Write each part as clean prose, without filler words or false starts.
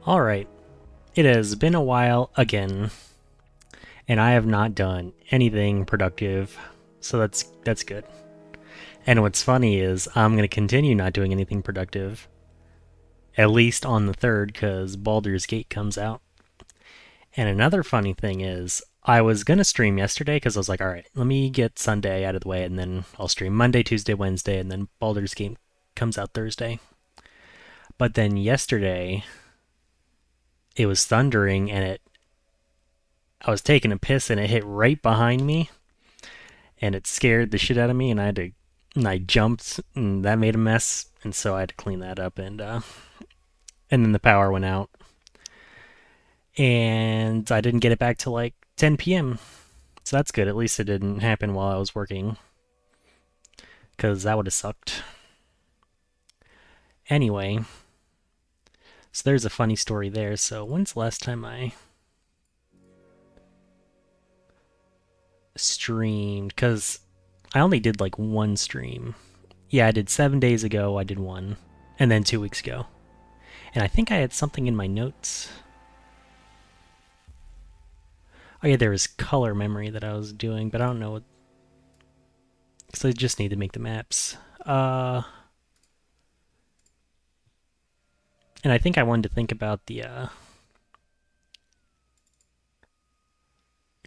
Alright, it has been a while again, and I have not done anything productive, so that's good. And what's funny is I'm going to continue not doing anything productive, at least on the 3rd, because Baldur's Gate comes out. And another funny thing is, I was going to stream yesterday because I was like, alright, let me get Sunday out of the way, and then I'll stream Monday, Tuesday, Wednesday, and then Baldur's Gate comes out Thursday. But then yesterday, it was thundering, and I was taking a piss and it hit right behind me and it scared the shit out of me and I jumped and that made a mess and so I had to clean that up and then the power went out and I didn't get it back till like 10 p.m. So that's good. At least it didn't happen while I was working because that would have sucked. Anyway, so there's a funny story there. So when's the last time I streamed? Because I only did like one stream. Yeah, I did 7 days ago, I did one. And then 2 weeks ago. And I think I had something in my notes. Oh yeah, there was color memory that I was doing, but I don't know what... Because I just need to make the maps. And I think I wanted to think about the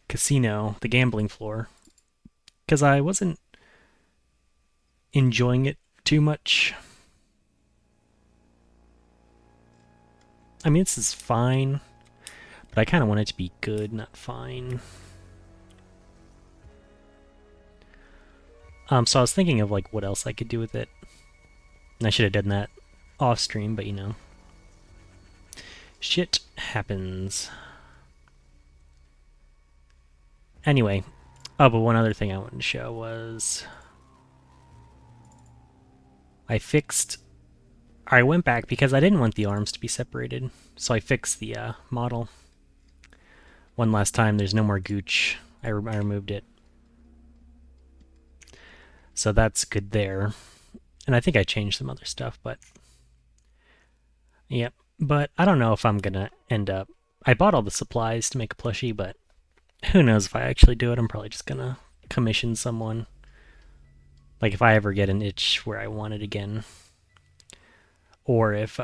casino, the gambling floor. Because I wasn't enjoying it too much. I mean, this is fine, but I kind of want it to be good, not fine. So I was thinking of like what else I could do with it. And I should have done that off stream, but you know. Shit happens. Anyway, oh, but one other thing I wanted to show was I went back because I didn't want the arms to be separated, so I fixed the model. One last time, there's no more gooch. I removed it. So that's good there. And I think I changed some other stuff, but... Yep. But I don't know if I'm gonna end up... I bought all the supplies to make a plushie, but who knows if I actually do it. I'm probably just gonna commission someone. Like if I ever get an itch where I want it again. Or if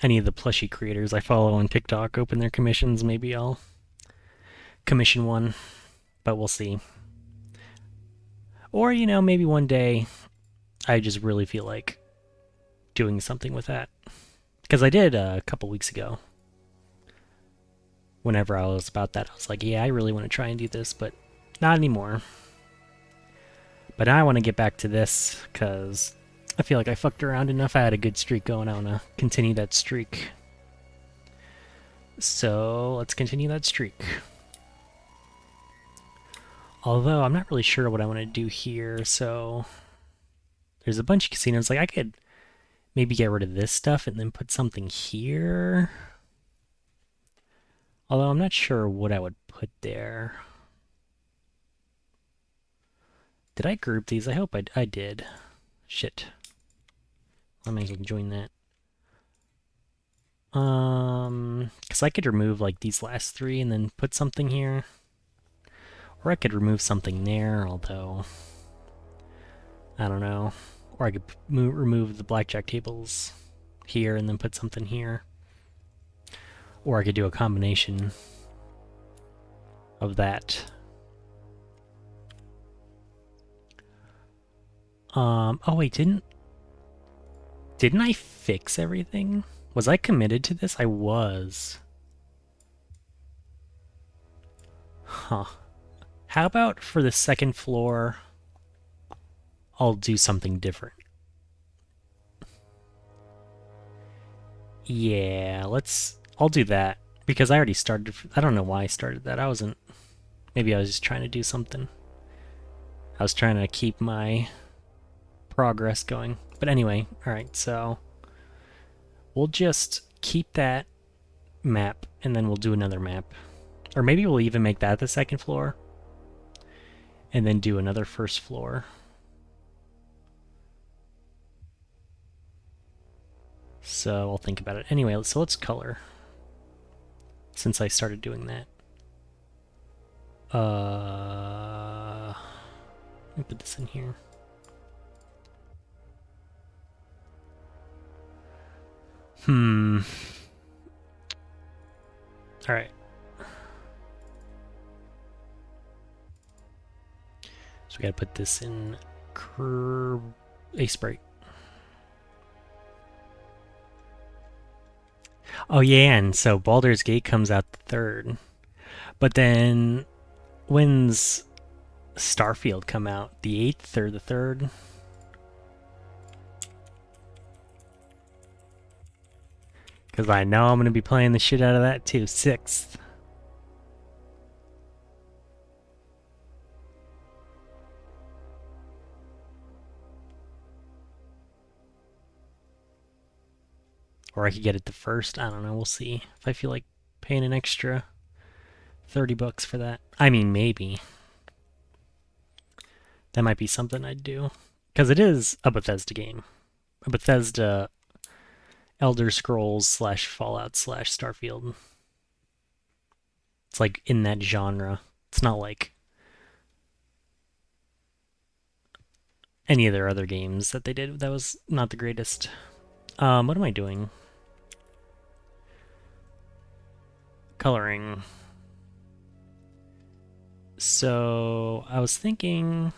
any of the plushie creators I follow on TikTok open their commissions, maybe I'll commission one. But we'll see. Or, you know, maybe one day I just really feel like doing something with that. Because I did a couple weeks ago. Whenever I was about that, I was like, yeah, I really want to try and do this, but not anymore. But now I want to get back to this, because I feel like I fucked around enough. I had a good streak going. I want to continue that streak. So, let's continue that streak. Although, I'm not really sure what I want to do here, so... There's a bunch of casinos. Like, I could maybe get rid of this stuff and then put something here. Although, I'm not sure what I would put there. Did I group these? I hope I did. Shit. I might as well join that. Because I could remove, like, these last three and then put something here. Or I could remove something there, although... I don't know. Or I could remove the blackjack tables here and then put something here. Or I could do a combination of that. Oh wait, didn't I fix everything? Was I committed to this? I was. Huh. How about for the second floor, I'll do something different. Yeah, I'll do that. Because I already started, I don't know why I started that. Maybe I was just trying to do something. I was trying to keep my progress going. But anyway, alright, so we'll just keep that map and then we'll do another map. Or maybe we'll even make that the second floor and then do another first floor. So I'll think about it. Anyway, so let's color. Since I started doing that. Let me put this in here. Alright. So we gotta put this in Ace Bright. Oh yeah, and so Baldur's Gate comes out the 3rd. But then when's Starfield come out? The 8th or the 3rd? Because I know I'm going to be playing the shit out of that too. 6th. Or I could get it the 1st. I don't know. We'll see. If I feel like paying an extra $30 for that. I mean, maybe. That might be something I'd do. Because it is a Bethesda game. A Bethesda Elder Scrolls / Fallout / Starfield. It's like in that genre. It's not like any of their other games that they did. That was not the greatest. What am I doing? Coloring. So I was thinking.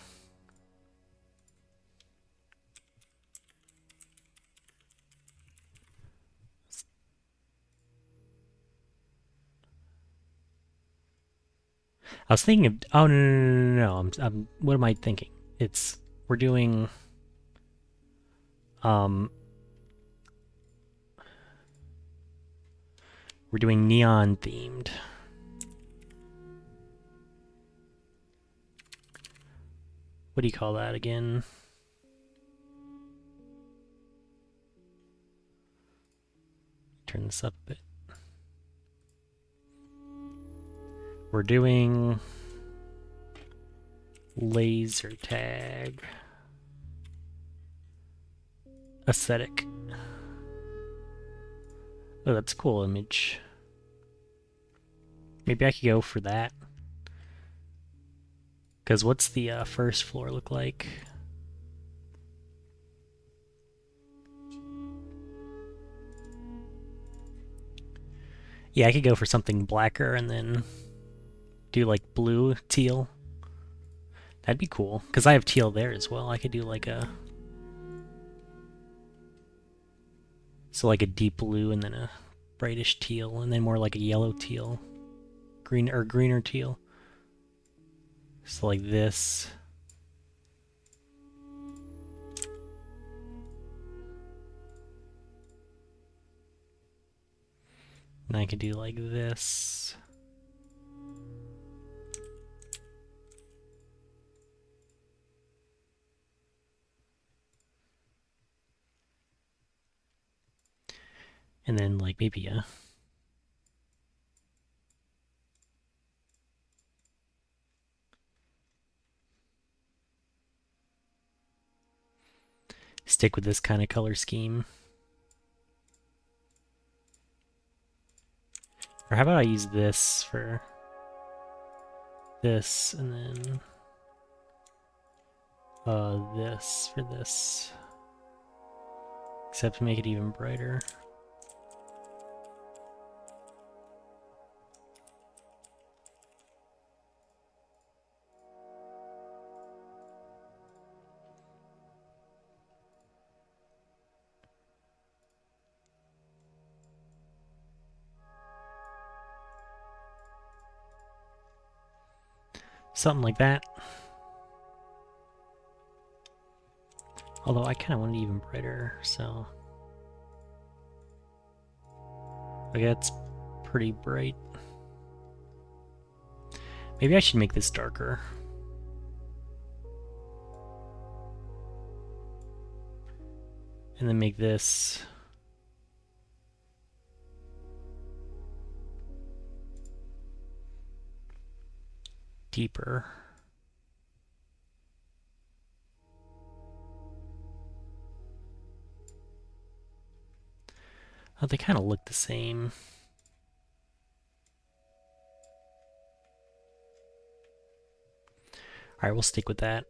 I was thinking of. Oh no! What am I thinking? We're doing. We're doing neon themed. What do you call that again? Turn this up a bit. We're doing laser tag aesthetic. Oh, that's a cool image. Maybe I could go for that. Because what's the first floor look like? Yeah, I could go for something blacker and then do like blue, teal. That'd be cool. Because I have teal there as well. I could do like a... So like a deep blue and then a brightish teal and then more like a yellow teal. Greener teal. So like this. And I could do like this. And then like maybe a... stick with this kind of color scheme. Or how about I use this for this and then this for this. Except to make it even brighter. Something like that. Although I kind of want it even brighter, so... Okay, that's pretty bright. Maybe I should make this darker. And then make this... deeper. Oh, they kind of look the same. Alright, we'll stick with that.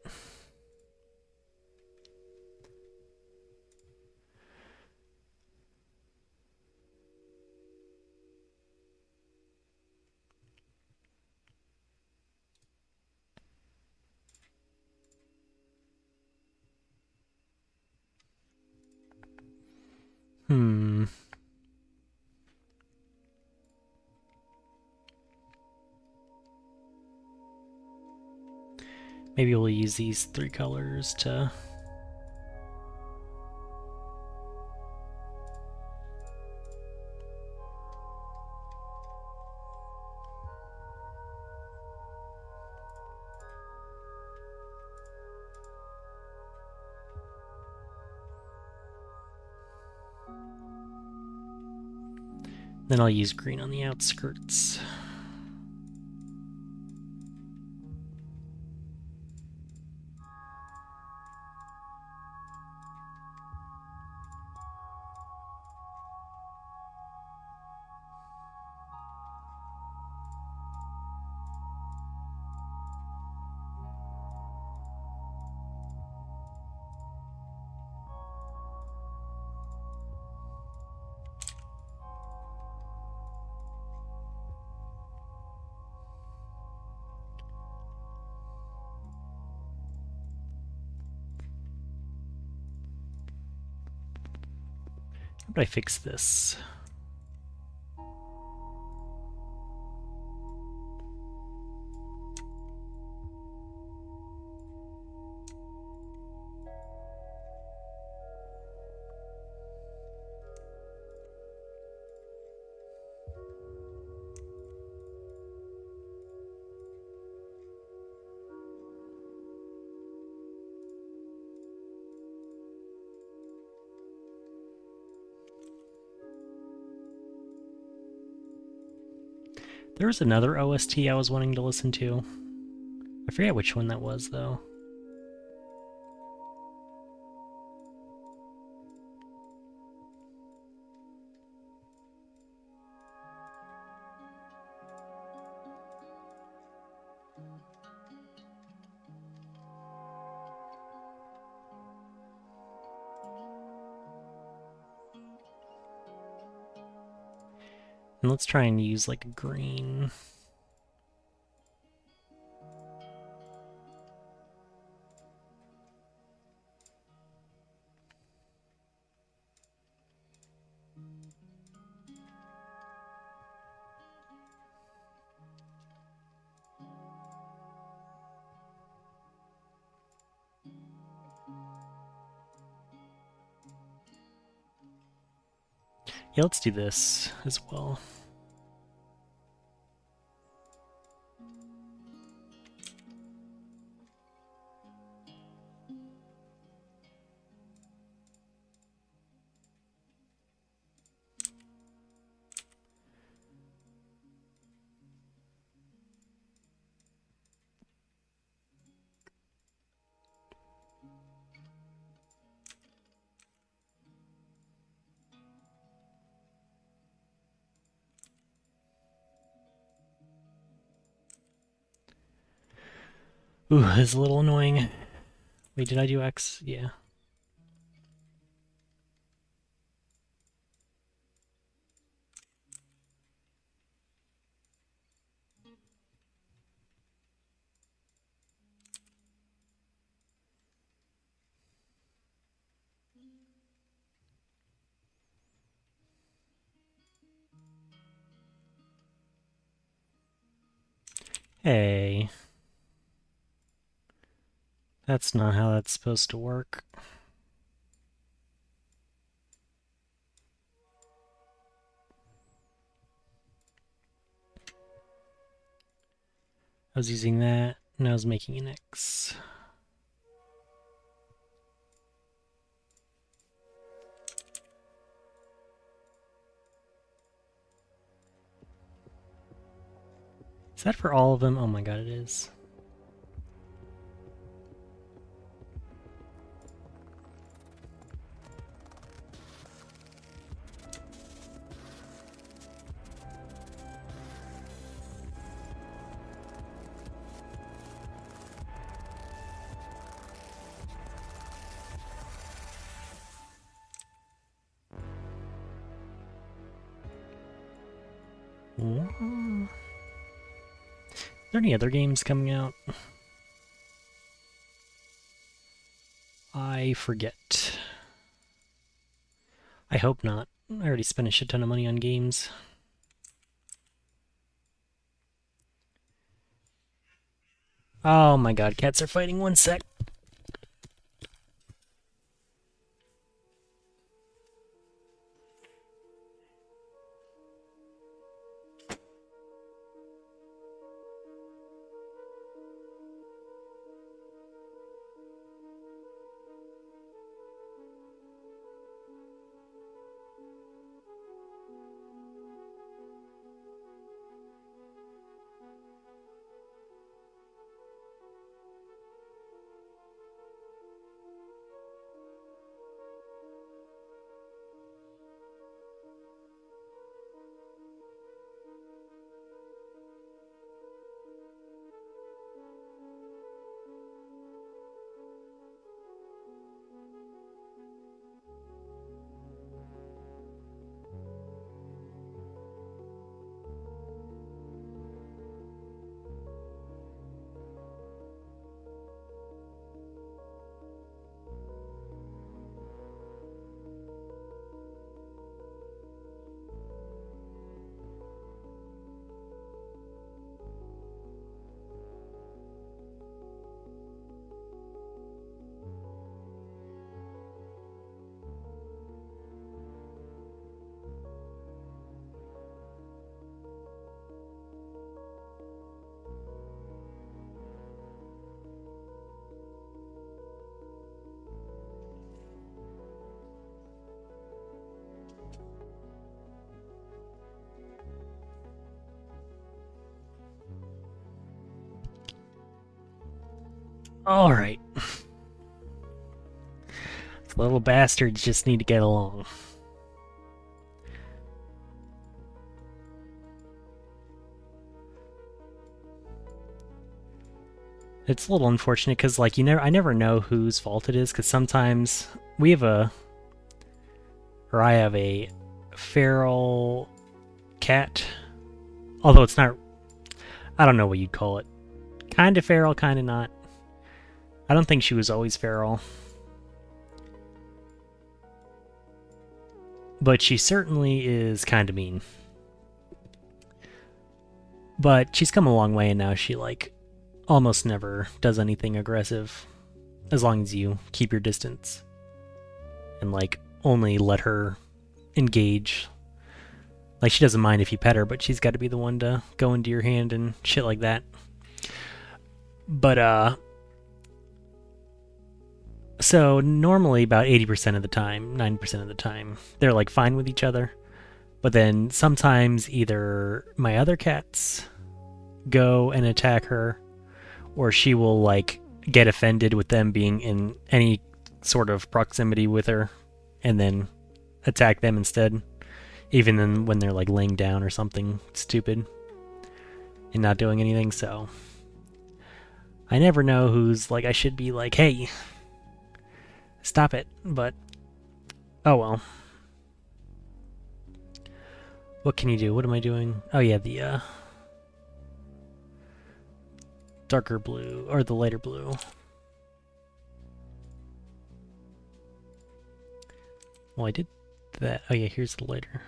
Maybe we'll use these 3 colors to... Then I'll use green on the outskirts. How do I fix this? There was another OST I was wanting to listen to. I forget which one that was, though. And let's try and use like a green. Yeah, let's do this as well. Ooh, this is a little annoying. Wait, did I do X? Yeah. Hey. That's not how that's supposed to work. I was using that, and I was making an X. Is that for all of them? Oh my god, it is. Are there any other games coming out? I forget. I hope not. I already spent a shit ton of money on games. Oh my god, cats are fighting. 1 sec. Alright. The little bastards just need to get along. It's a little unfortunate because, like, I never know whose fault it is, because sometimes I have a feral cat. Although it's not, I don't know what you'd call it. Kind of feral, kind of not. I don't think she was always feral. But she certainly is kind of mean. But she's come a long way, and now she, like, almost never does anything aggressive. As long as you keep your distance. And, like, only let her engage. Like, she doesn't mind if you pet her, but she's got to be the one to go into your hand and shit like that. But, so normally about 80% of the time, 90% of the time, they're, like, fine with each other. But then sometimes either my other cats go and attack her, or she will, like, get offended with them being in any sort of proximity with her, and then attack them instead. Even then when they're, like, laying down or something stupid and not doing anything, so I never know who's, like, I should be like, hey, stop it, but oh well. What can you do? What am I doing? Oh yeah, the darker blue, or the lighter blue. Well, I did that. Oh yeah, here's the lighter.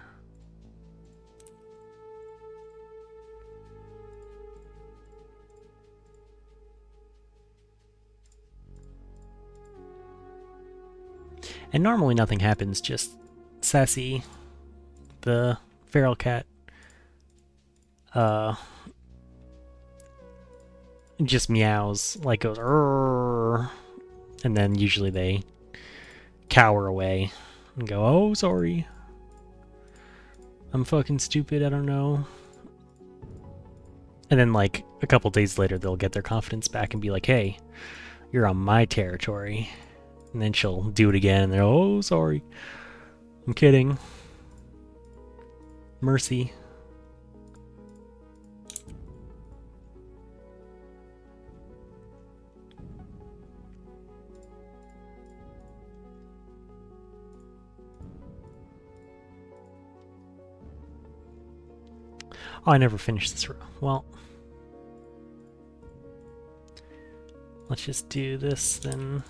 And normally nothing happens, just Sassy, the feral cat, just meows, like goes, "Rrr," and then usually they cower away and go, oh, sorry. I'm fucking stupid, I don't know. And then, like, a couple days later, they'll get their confidence back and be like, hey, you're on my territory. And then she'll do it again, and they're, oh, sorry. I'm kidding. Mercy. Oh, I never finished this row. Well, let's just do this then.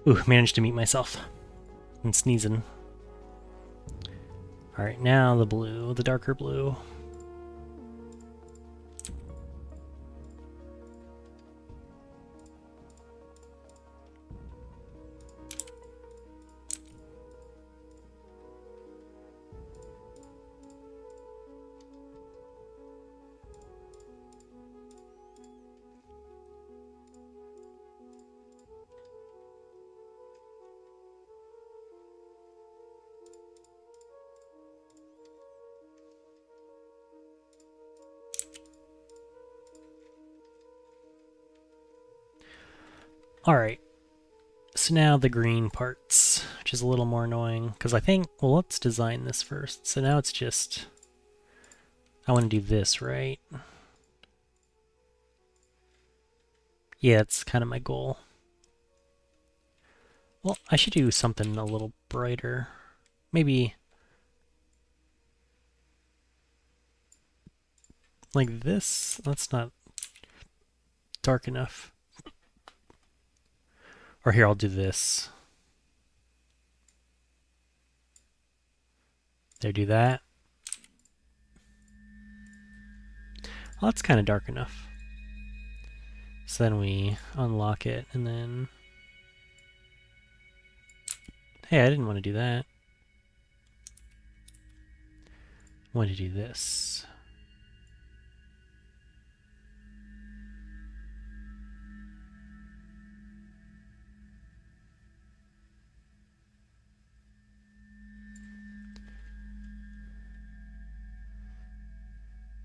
Ooh, managed to mute myself. I'm sneezing. Alright, now the blue, the darker blue. Alright, so now the green parts, which is a little more annoying, because I think, well, let's design this first. So now it's just, I want to do this, right? Yeah, it's kind of my goal. Well, I should do something a little brighter. Maybe like this? That's not dark enough. Or here, I'll do this. There, do that. Well, that's kind of dark enough. So then we unlock it, and then... Hey, I didn't want to do that. I wanted to do this.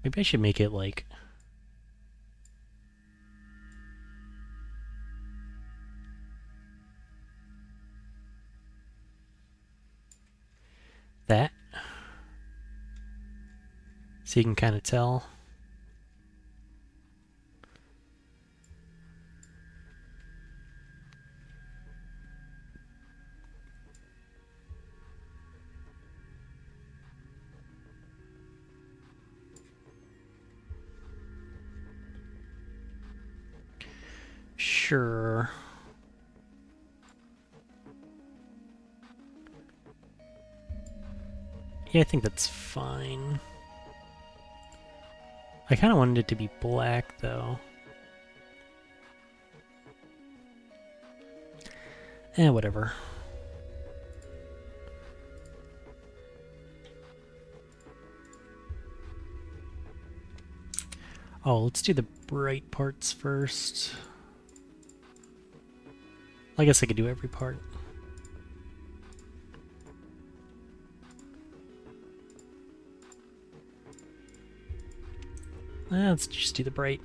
Maybe I should make it like... that. So you can kind of tell. Sure. Yeah, I think that's fine. I kind of wanted it to be black, though. Whatever. Oh, let's do the bright parts first. I guess I could do every part. Let's just do the bright.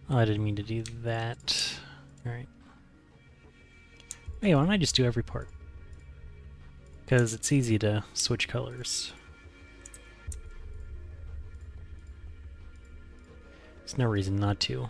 Oh, I didn't mean to do that. Alright. Hey, why don't I just do every part? Because it's easy to switch colors. There's no reason not to.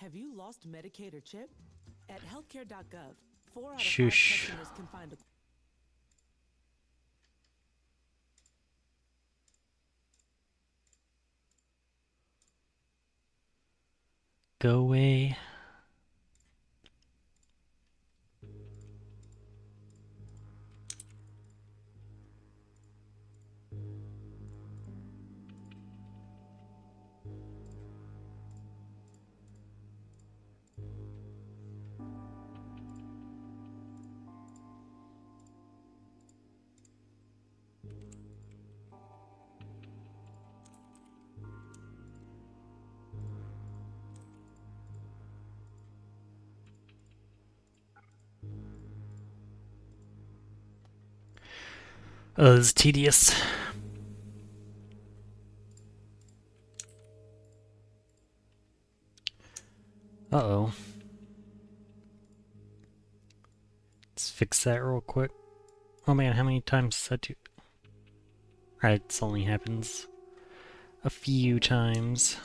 Have you lost Medicaid or CHIP? At healthcare.gov, 4 out of 5 Shush. customers can find a... Go away. Oh, this is tedious. Uh-oh. Let's fix that real quick. Oh man, how many times does that do? Alright, this only happens a few times.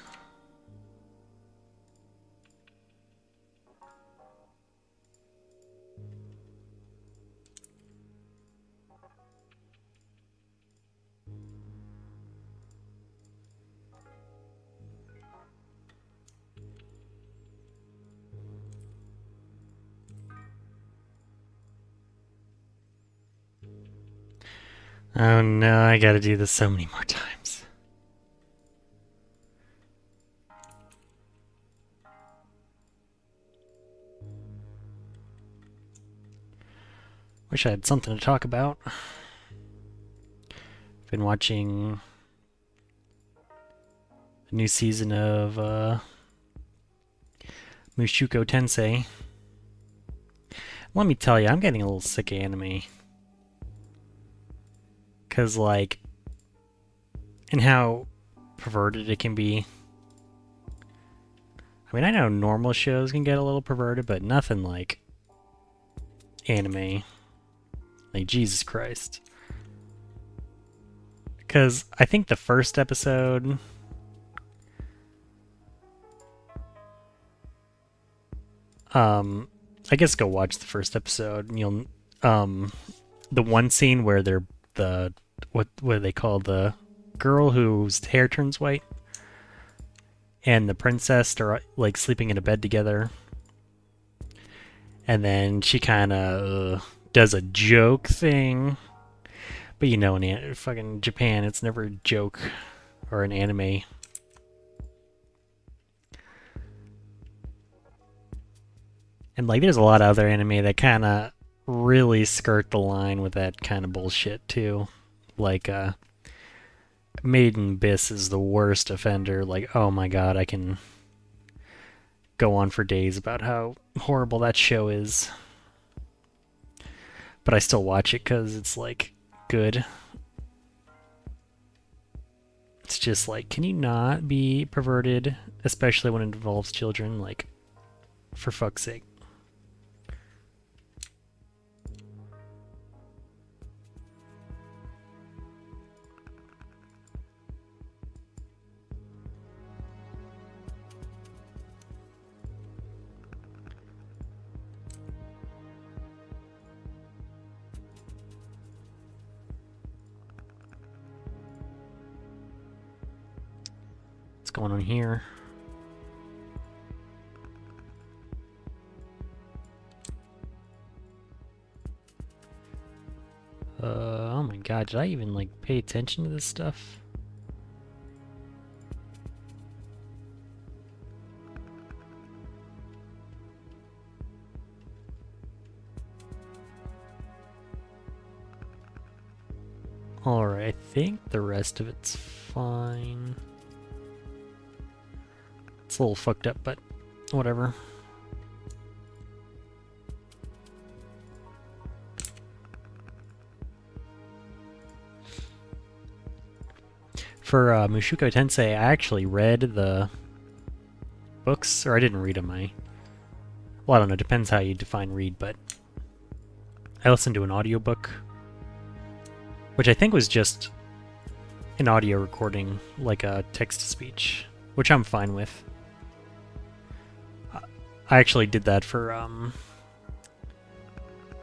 Oh no, I gotta do this so many more times. Wish I had something to talk about. Been watching a new season of Mushoku Tensei. Let me tell you, I'm getting a little sick of anime. Cause like, and how perverted it can be. I mean, I know normal shows can get a little perverted, but nothing like anime. Like, Jesus Christ. Because I think the first episode... I guess go watch the first episode and you'll... the one scene where they're the... What do they call the girl whose hair turns white? And the princess are like sleeping in a bed together. And then she kind of does a joke thing. But you know, in fucking Japan, it's never a joke or an anime. And like, there's a lot of other anime that kind of really skirt the line with that kind of bullshit too. Like, Made in Abyss is the worst offender. Like, oh my god, I can go on for days about how horrible that show is. But I still watch it because it's like good. It's just like, can you not be perverted, especially when it involves children? Like, for fuck's sake. What's going on here? Oh my god, did I even like pay attention to this stuff? Alright, I think the rest of it's fine. It's a little fucked up, but whatever. For Mushoku Tensei, I actually read the books, or I didn't read them. Well, I don't know, depends how you define read, but I listened to an audiobook, which I think was just an audio recording, like a text-to-speech, which I'm fine with. I actually did that for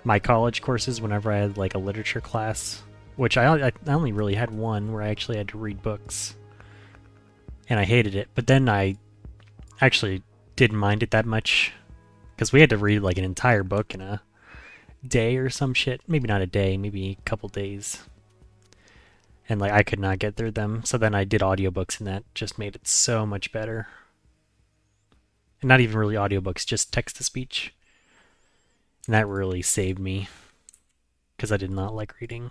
my college courses whenever I had like a literature class, which I only really had one where I actually had to read books, and I hated it. But then I actually didn't mind it that much because we had to read like an entire book in a day or some shit. Maybe not a day, maybe a couple days. And like I could not get through them. So then I did audiobooks and that just made it so much better. And not even really audiobooks, just text to speech. And that really saved me because I did not like reading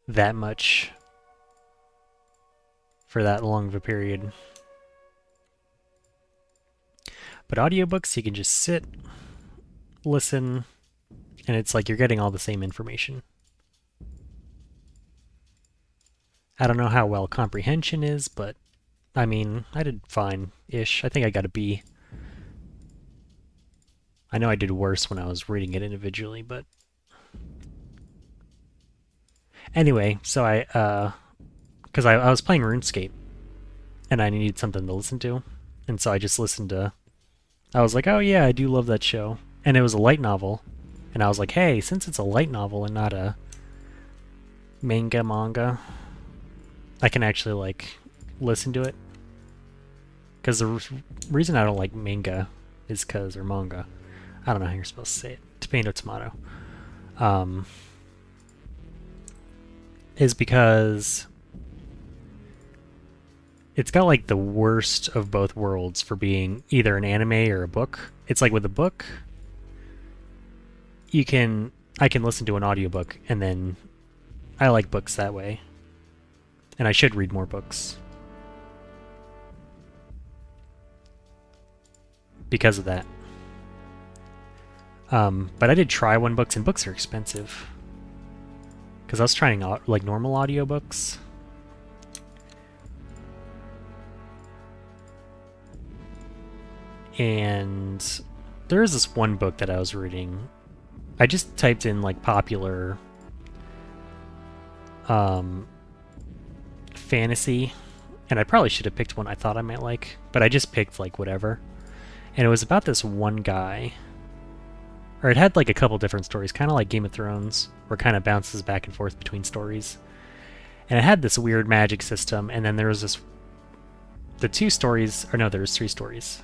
that much for that long of a period. But audiobooks, you can just sit, listen, and it's like you're getting all the same information. I don't know how well comprehension is, but I mean, I did fine-ish. I think I got a B. I know I did worse when I was reading it individually, but anyway, so because I was playing RuneScape and I needed something to listen to, and so I just listened to. I was like, oh yeah, I do love that show, and it was a light novel, and I was like, hey, since it's a light novel and not a manga, I can actually like listen to it. Because the reason I don't like manga is because, or manga, I don't know how you're supposed to say it. Tomato, tomato. Is because it's got like the worst of both worlds for being either an anime or a book. It's like with a book, I can listen to an audiobook and then I like books that way. And I should read more books. Because of that. But I did try one books, and books are expensive. Because I was trying like normal audiobooks. And there is this one book that I was reading. I just typed in like popular fantasy, and I probably should have picked one I thought I might like, but I just picked like whatever. And it was about this one guy, or it had like a couple different stories, kind of like Game of Thrones, where it kind of bounces back and forth between stories. And it had this weird magic system, and then there was this, the two stories, or no, there's three stories,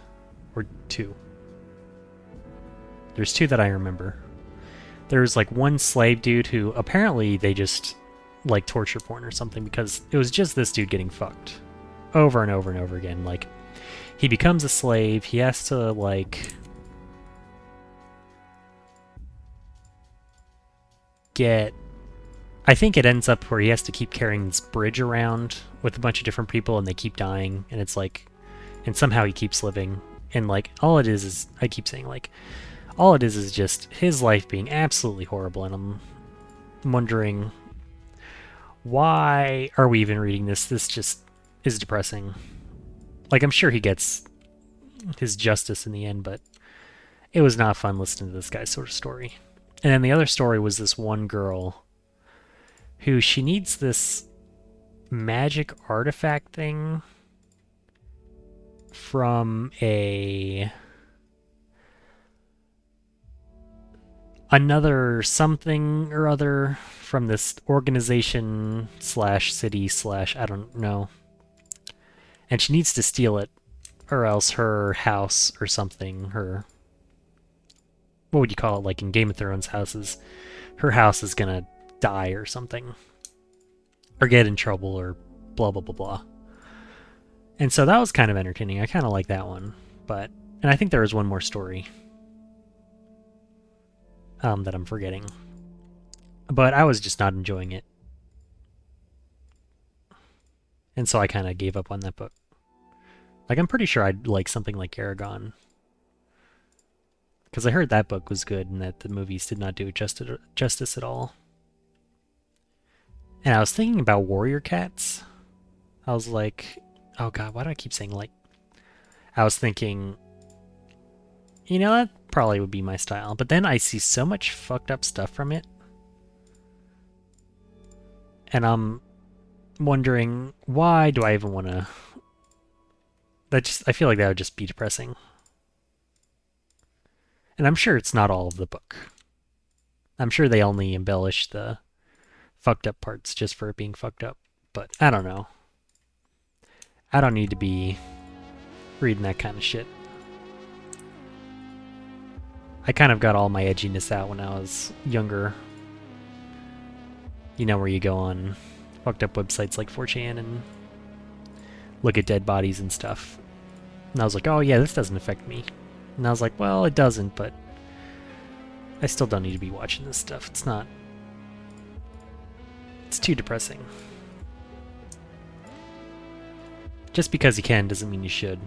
or two. There's two that I remember. There's like one slave dude who apparently they just like torture porn or something, because it was just this dude getting fucked over and over and over again. Like, he becomes a slave, he has to like get, I think it ends up where he has to keep carrying this bridge around with a bunch of different people and they keep dying, and it's like, and somehow he keeps living, and like all it is I keep saying like all it is just his life being absolutely horrible, and I'm wondering, why are we even reading this? This just is depressing. Like, I'm sure he gets his justice in the end, but it was not fun listening to this guy's sort of story. And then the other story was this one girl who, she needs this magic artifact thing from another something or other, from this organization slash city slash I don't know. And she needs to steal it, or else her house or something, her, what would you call it, like in Game of Thrones houses, her house is gonna die or something, or get in trouble, or blah blah blah blah. And so that was kind of entertaining. I kind of like that one, but, and I think there was one more story that I'm forgetting, but I was just not enjoying it, and so I kind of gave up on that book. Like, I'm pretty sure I'd like something like Aragon, because I heard that book was good and that the movies did not do it justice at all. And I was thinking about Warrior Cats. I was like, oh god, why do I keep saying like? I was thinking, you know, that probably would be my style. But then I see so much fucked up stuff from it, and I'm wondering, why do I even want to? That just, I feel like that would just be depressing. And I'm sure it's not all of the book. I'm sure they only embellish the fucked up parts just for it being fucked up. But I don't know. I don't need to be reading that kind of shit. I kind of got all my edginess out when I was younger. You know, where you go on fucked up websites like 4chan and look at dead bodies and stuff. And I was like, oh yeah, this doesn't affect me. And I was like, well, it doesn't, but I still don't need to be watching this stuff. It's not... It's too depressing. Just because you can doesn't mean you should.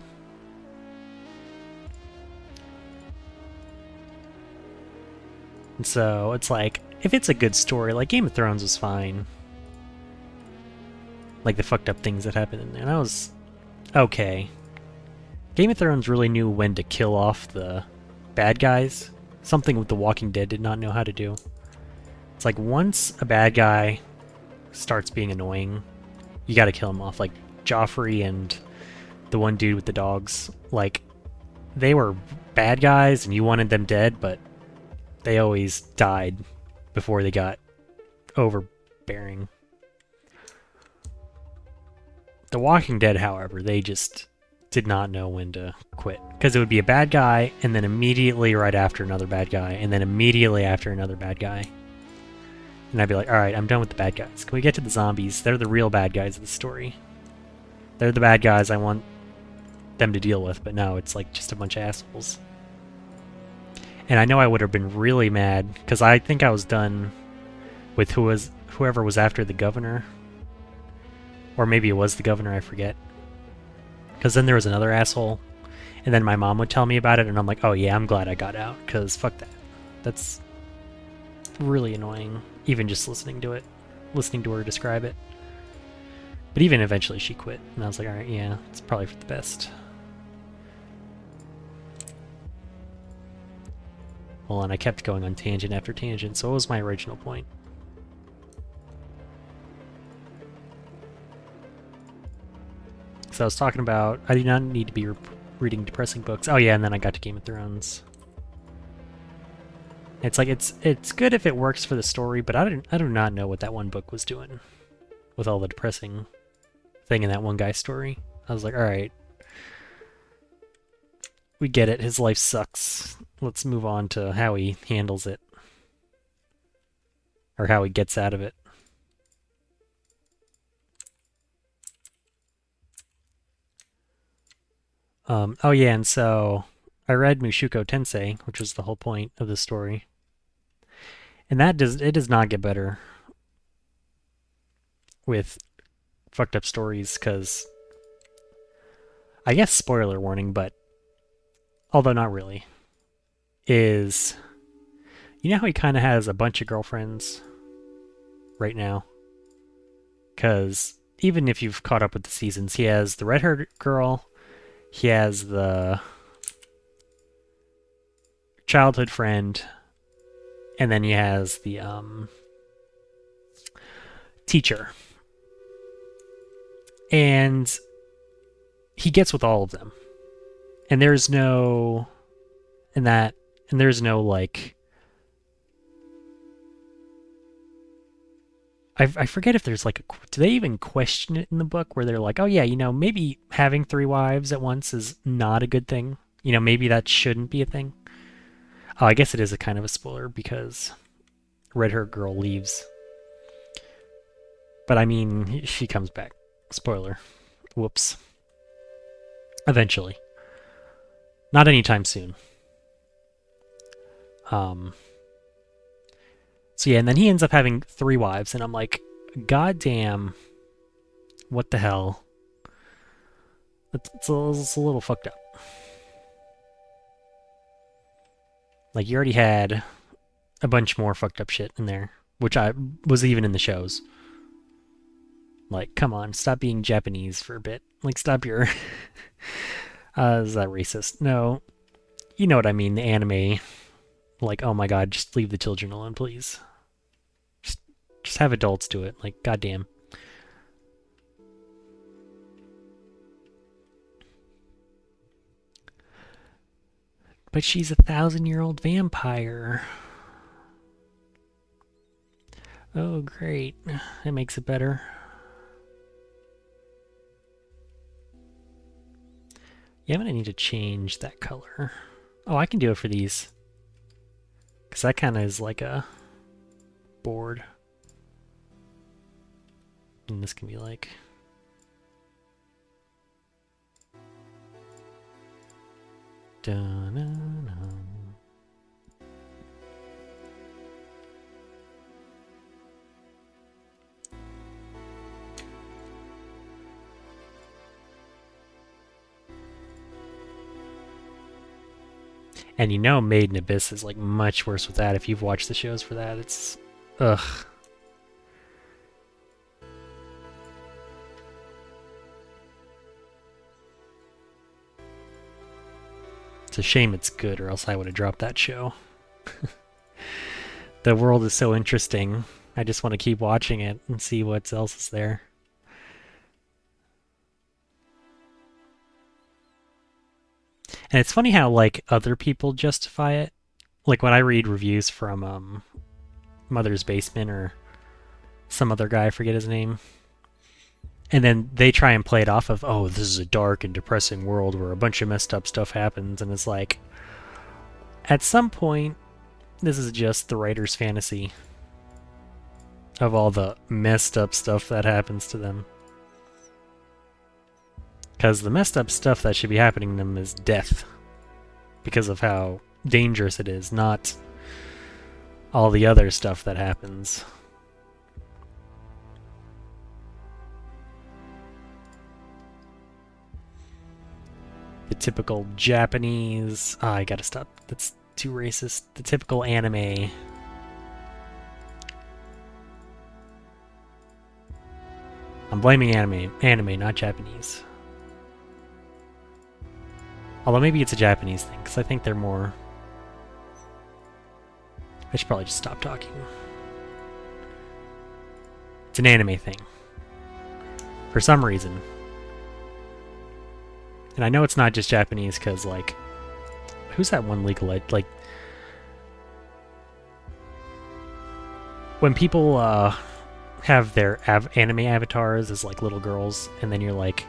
And so it's like, if it's a good story, like Game of Thrones was fine. Like the fucked up things that happened in there. And that was okay. Game of Thrones really knew when to kill off the bad guys. Something with The Walking Dead did not know how to do. It's like once a bad guy starts being annoying, you gotta kill him off. Like Joffrey and the one dude with the dogs. Like, they were bad guys and you wanted them dead, but they always died before they got overbearing. The Walking Dead, however, they just did not know when to quit. Because it would be a bad guy, and then immediately right after another bad guy, and then immediately after another bad guy. And I'd be like, alright, I'm done with the bad guys. Can we get to the zombies? They're the real bad guys of the story. They're the bad guys I want them to deal with, but no, it's like just a bunch of assholes. And I know I would have been really mad, because I think I was done with whoever was after the governor. Or maybe it was the governor, I forget. Because then there was another asshole, and then my mom would tell me about it, and I'm like, oh yeah, I'm glad I got out, because fuck that. That's really annoying, even just listening to it. Listening to her describe it. But even eventually she quit, and I was like, alright, yeah, it's probably for the best. Well, and I kept going on tangent after tangent, so what was my original point? So I was talking about, I do not need to be reading depressing books. Oh yeah, and then I got to Game of Thrones. It's like, it's good if it works for the story, but I do not know what that one book was doing with all the depressing thing in that one guy's story. I was like, alright. We get it, his life sucks. Let's move on to how he handles it. Or how he gets out of it. Oh yeah, and so I read Mushoku Tensei, which was the whole point of the story. And it does not get better with fucked up stories, because I guess spoiler warning, but although not really, is, you know how he kind of has a bunch of girlfriends right now? Because even if you've caught up with the seasons, he has the red-haired girl, he has the childhood friend, and then he has the teacher. And he gets with all of them. And there's no... And there's no, like... I forget if there's like do they even question it in the book where they're like, oh yeah, you know, maybe having 3 wives at once is not a good thing. You know, maybe that shouldn't be a thing. Oh, I guess it is a kind of a spoiler because red-haired girl leaves. But I mean, she comes back. Spoiler. Whoops. Eventually. Not anytime soon. So yeah, and then he ends up having 3 wives, and I'm like, god damn, what the hell? It's a little fucked up. Like, you already had a bunch more fucked up shit in there, which I was even in the shows. Like, come on, stop being Japanese for a bit. Like, stop your... is that racist? No. You know what I mean, the anime. Like, oh my god, just leave the children alone, please. Just have adults do it. Like, goddamn. But she's a 1,000-year-old vampire. Oh, great. That makes it better. Yeah, I'm gonna need to change that color. Oh, I can do it for these. Because that kind of is like a board. And this can be like... Dun-dun-dun. And you know Made in Abyss is like much worse with that. If you've watched the shows for that, it's... Ugh. It's a shame it's good, or else I would have dropped that show. The world is so interesting. I just want to keep watching it and see what else is there. And it's funny how like other people justify it. Like when I read reviews from Mother's Basement or some other guy, I forget his name. And then they try and play it off of, oh, this is a dark and depressing world where a bunch of messed up stuff happens. And it's like, at some point, this is just the writer's fantasy of all the messed up stuff that happens to them. Because the messed up stuff that should be happening to them is death. Because of how dangerous it is, not all the other stuff that happens. The typical Japanese... Oh, I gotta stop. That's too racist. The typical anime. I'm blaming anime, not Japanese. Although maybe it's a Japanese thing, because I think they're more... I should probably just stop talking. It's an anime thing. For some reason. And I know it's not just Japanese, because, like... Who's that one legal... Like... When people, have their anime avatars as, like, little girls, and then you're like...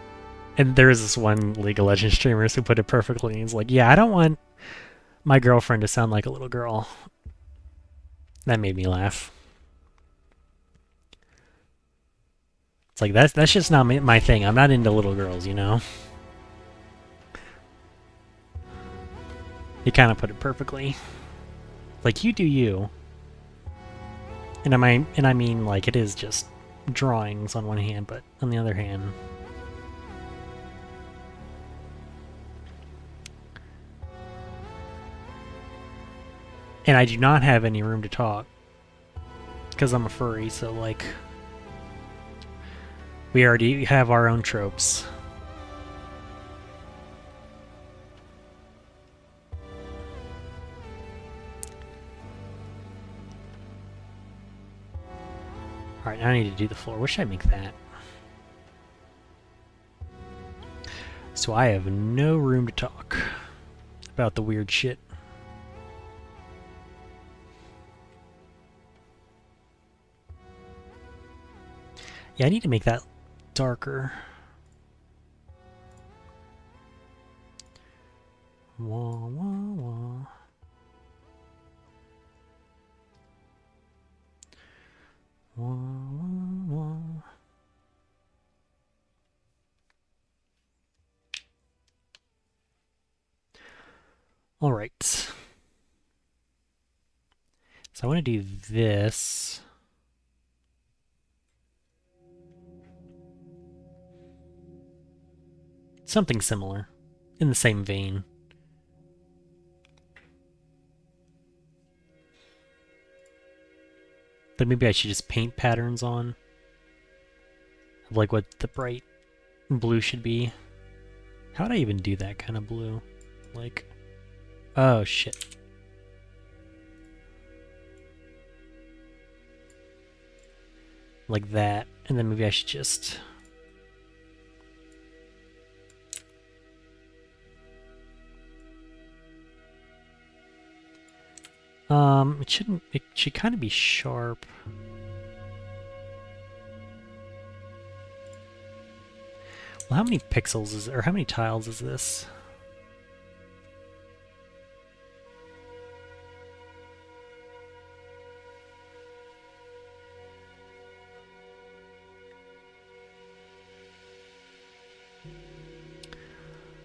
And there is this one League of Legends streamer who put it perfectly. He's like, yeah, I don't want my girlfriend to sound like a little girl. That made me laugh. It's like, that's just not my thing. I'm not into little girls, you know? He kind of put it perfectly. Like, you do you. And I mean, like, it is just drawings on one hand, but on the other hand... And I do not have any room to talk. Because I'm a furry, so, like... We already have our own tropes. Alright, now I need to do the floor. Where should I make that? So I have no room to talk about the weird shit. Yeah, I need to make that darker. Wah, wah, wah. Wah, wah, wah. All right. So I want to do this. Something similar, in the same vein. But maybe I should just paint patterns on. Of like what the bright blue should be. How would I even do that kind of blue? Like, oh shit. Like that, and then maybe I should just... It shouldn't. It should kind of be sharp. Well, how many pixels is, or how many tiles is this?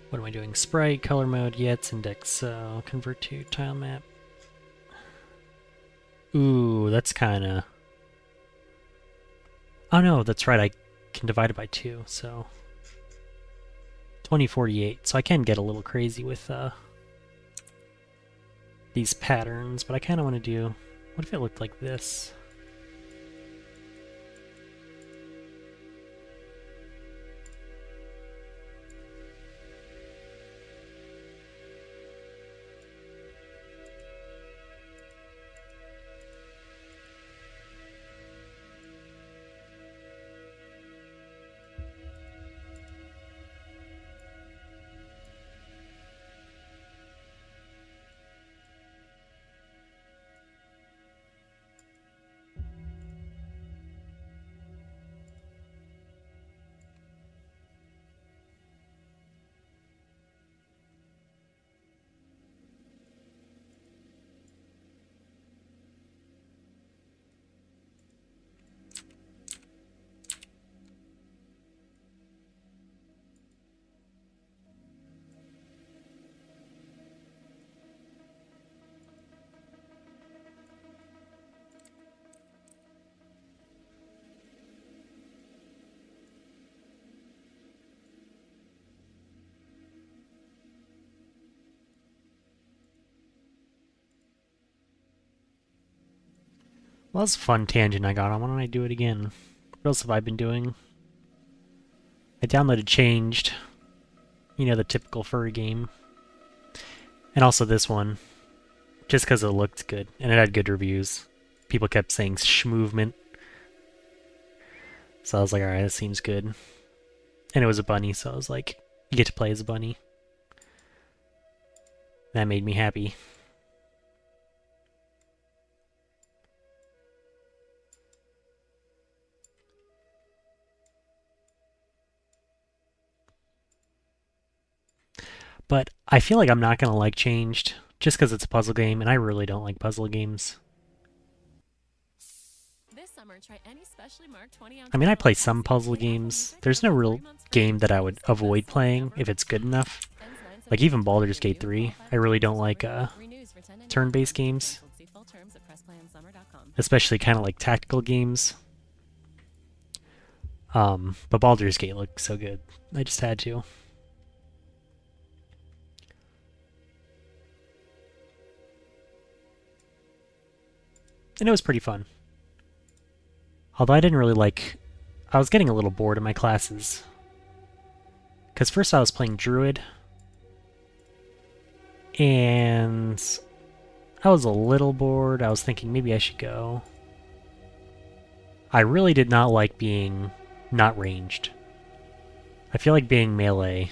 What am I doing? Sprite, color mode, yeah, it's index, so convert to tile map. Ooh, that's kind of... Oh no, that's right, I can divide it by 2, so... 2048, so I can get a little crazy with these patterns, but I kind of want to do... What if it looked like this? Well, that's a fun tangent I got on. Why don't I do it again? What else have I been doing? I downloaded Changed. You know, the typical furry game. And also this one. Just because it looked good. And it had good reviews. People kept saying schmovement. So I was like, alright, that seems good. And it was a bunny, so I was like, you get to play as a bunny. That made me happy. But I feel like I'm not going to like Changed, just because it's a puzzle game, and I really don't like puzzle games. This summer, try any specially marked 20-ounce I mean, I play bottle some of puzzle Pepsi and games. music There's for no up to real 3 months free. game that I would avoid playing if it's good enough. Like even Baldur's Gate 3, I really don't like turn-based games, especially kind of like tactical games. But Baldur's Gate looked so good, I just had to. And it was pretty fun. Although I didn't really like... I was getting a little bored in my classes. Because first I was playing Druid, and I was a little bored. I was thinking maybe I should go. I really did not like being not ranged. I feel like being melee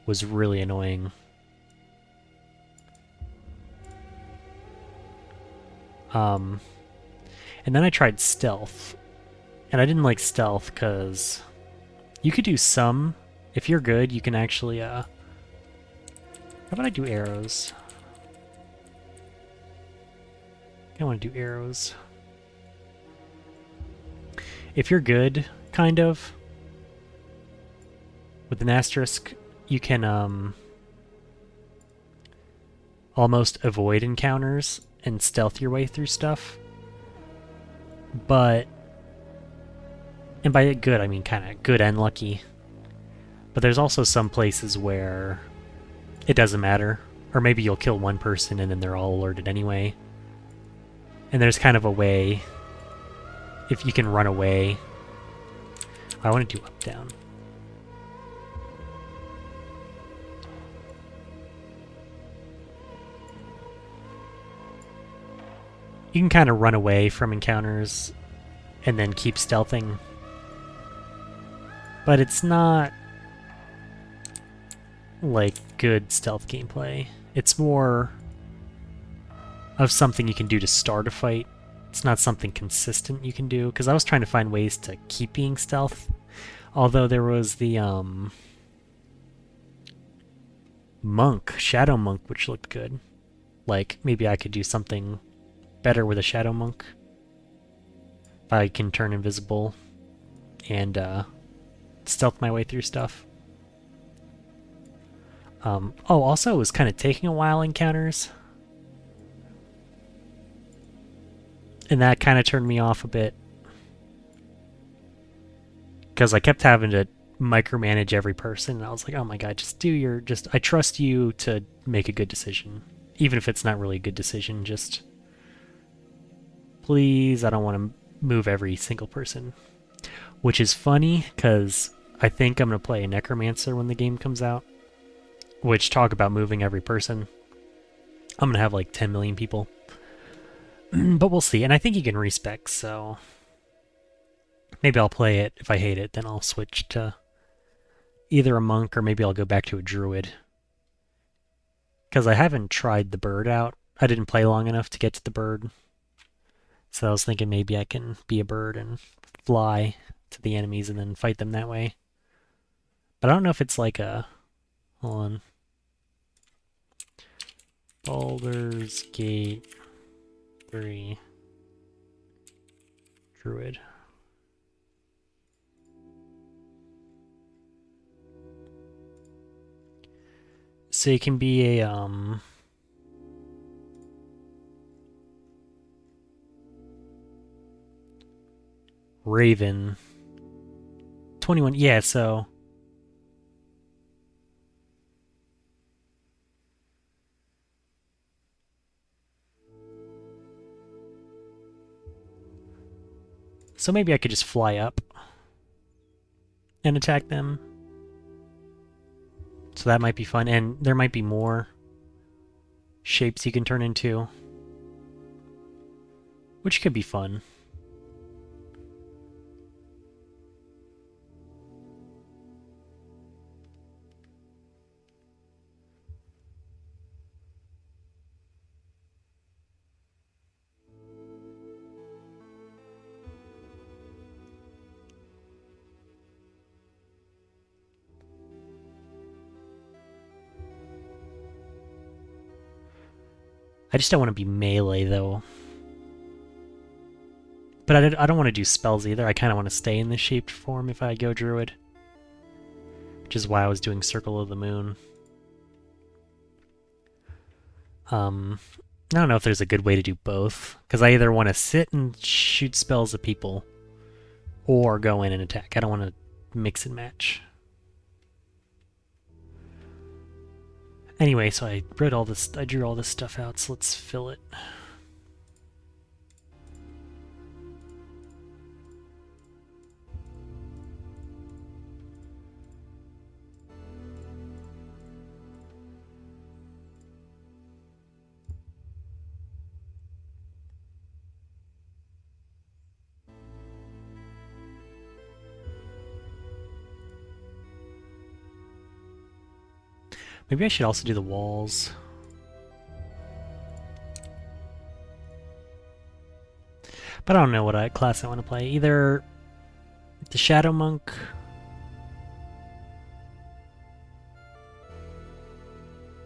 was really annoying. And then I tried stealth, and I didn't like stealth because you could do some. If you're good, you can actually, how about I do arrows? I want to do arrows. If you're good, kind of, with an asterisk, you can, almost avoid encounters and stealth your way through stuff. But, and by good, I mean kind of good and lucky. But there's also some places where it doesn't matter. Or maybe you'll kill one person and then they're all alerted anyway. And there's kind of a way, if you can run away. I want to do up, down. You can kind of run away from encounters and then keep stealthing. But it's not like good stealth gameplay. It's more of something you can do to start a fight. It's not something consistent you can do, because I was trying to find ways to keep being stealth. Although there was the monk, shadow monk, which looked good. Like, maybe I could do something better with a shadow monk. If I can turn invisible and stealth my way through stuff. Also, it was kind of taking a while encounters. And that kind of turned me off a bit. Because I kept having to micromanage every person, and I was like, oh my god, I trust you to make a good decision. Even if it's not really a good decision, just... Please, I don't want to move every single person. Which is funny, because I think I'm going to play a Necromancer when the game comes out. Which, talk about moving every person. I'm going to have like 10 million people. But we'll see, and I think you can respec, so... Maybe I'll play it. If I hate it, then I'll switch to either a monk or maybe I'll go back to a druid. Because I haven't tried the bird out. I didn't play long enough to get to the bird. So I was thinking maybe I can be a bird and fly to the enemies and then fight them that way. But I don't know if it's like a... Hold on. Baldur's Gate 3 Druid. So you can be a, Raven. 21, yeah, so... So maybe I could just fly up and attack them. So that might be fun, and there might be more shapes you can turn into, which could be fun. I just don't want to be melee, though. But I don't want to do spells either. I kind of want to stay in the shaped form if I go druid. Which is why I was doing Circle of the Moon. I don't know if there's a good way to do both. Because I either want to sit and shoot spells at people, or go in and attack. I don't want to mix and match. Anyway, so I drew all this stuff out, so let's fill it. Maybe I should also do the walls. But I don't know what class I want to play. Either the Shadow Monk.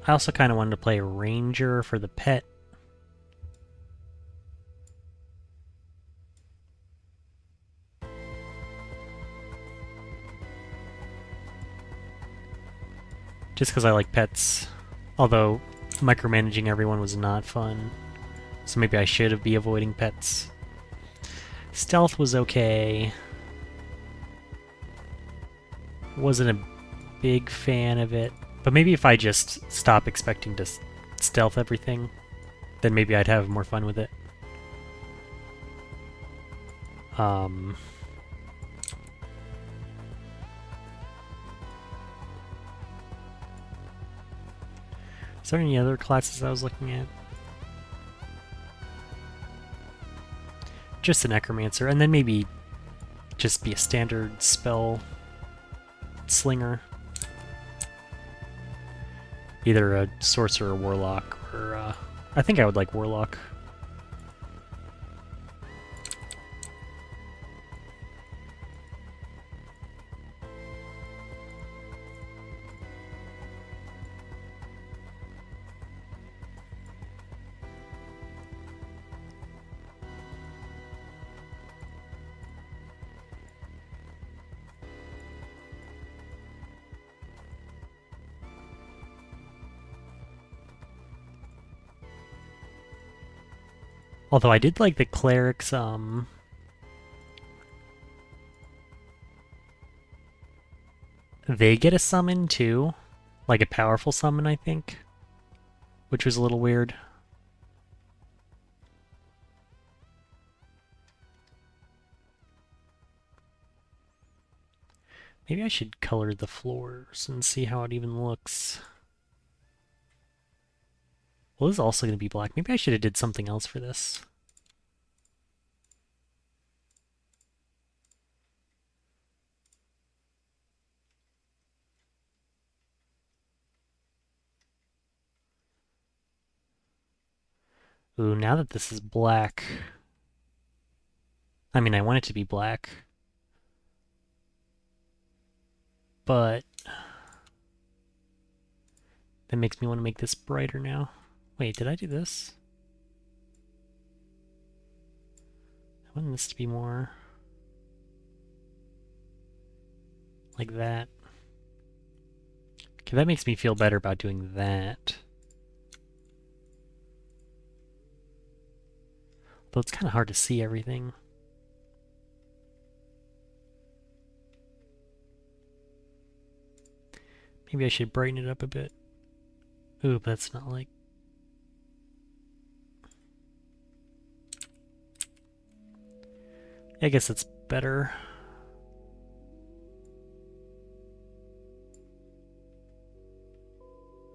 I also kind of wanted to play a Ranger for the pet. Just because I like pets. Although micromanaging everyone was not fun. So maybe I should be avoiding pets. Stealth was okay. Wasn't a big fan of it. But maybe if I just stop expecting to stealth everything, then maybe I'd have more fun with it. Is there any other classes I was looking at? Just a Necromancer, and then maybe just be a standard spell slinger. Either a Sorcerer, Warlock, or I think I would like Warlock. Although I did like the clerics, they get a summon too. Like a powerful summon, I think. Which was a little weird. Maybe I should color the floors and see how it even looks. Well, this is also going to be black. Maybe I should have did something else for this. Ooh, now that this is black... I mean, I want it to be black. But... that makes me want to make this brighter now. Wait, did I do this? I want this to be more... like that. Okay, that makes me feel better about doing that. Though it's kind of hard to see everything. Maybe I should brighten it up a bit. Ooh, but that's not like... I guess it's better.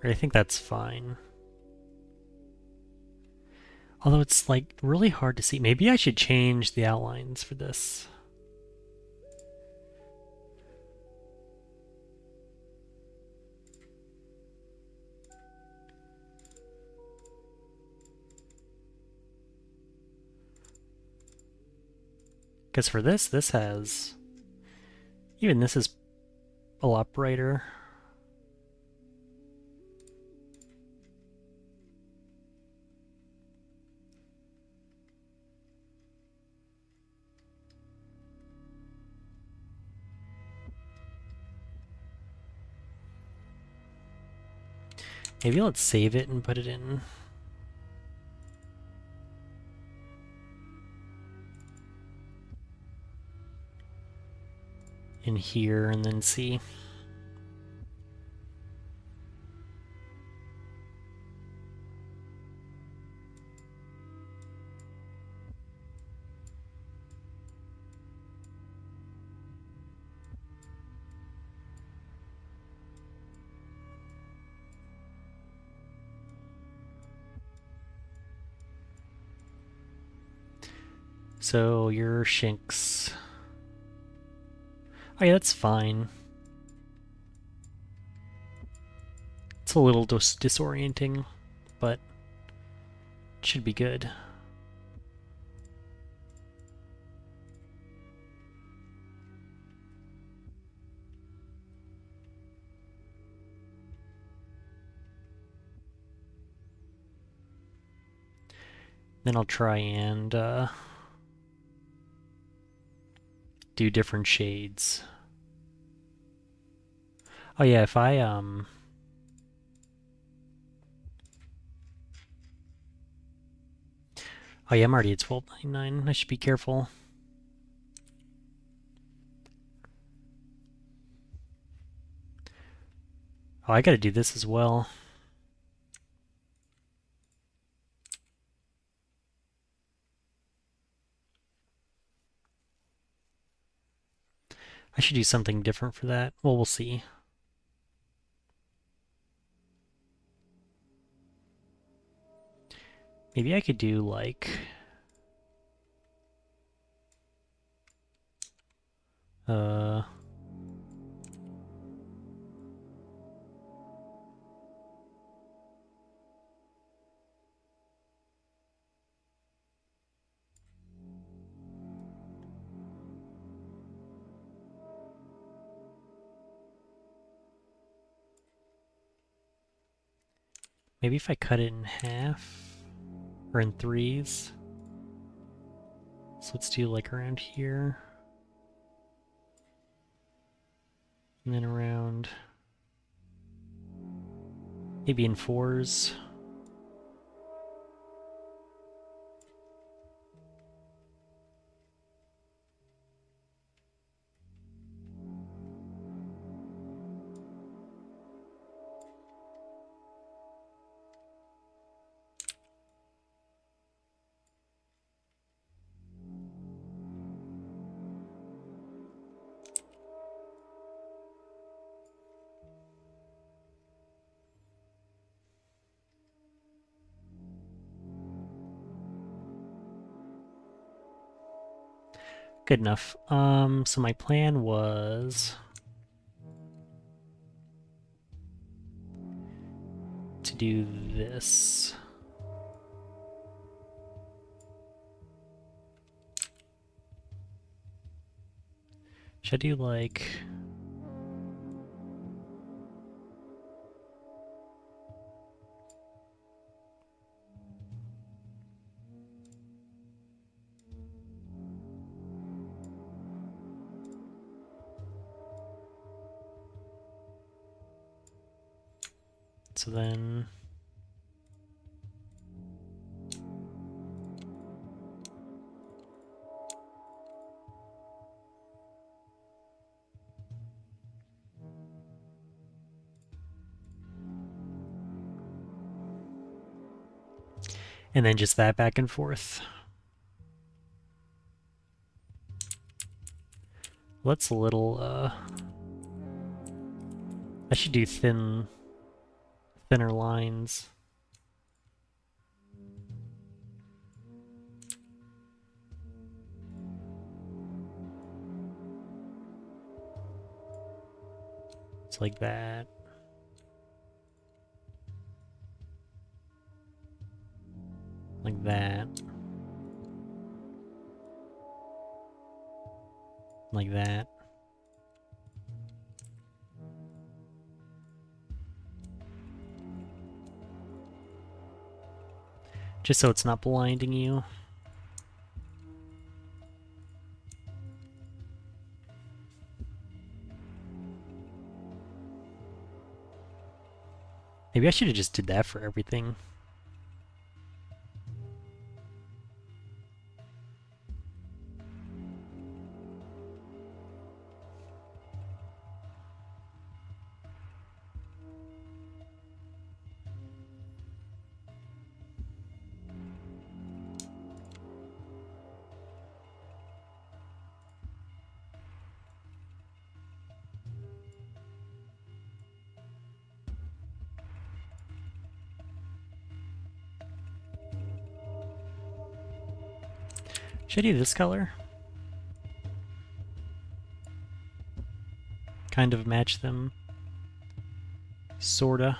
Or I think that's fine. Although it's like really hard to see. Maybe I should change the outlines for this. Because for this has... even this is a lot brighter. Maybe let's save it and put it in here and then see. So your Shinx. Oh yeah, that's fine. It's a little disorienting, but it should be good. Then I'll try and do different shades. Oh yeah, if I oh yeah, I'm already at 12.99. I should be careful. Oh, I gotta do this as well. I should do something different for that. Well, we'll see. Maybe I could do like... uh... Maybe if I cut it in half or in threes. So let's do like around here. And then around maybe in fours. Good enough. So my plan was to do this. Should I do like... So then... And then just that back and forth. Well, that's a little, I should do thinner lines. It's like that. Like that. Like that. Just so it's not blinding you. Maybe I should have just did that for everything. Should I do this color? Kind of match them. Sorta.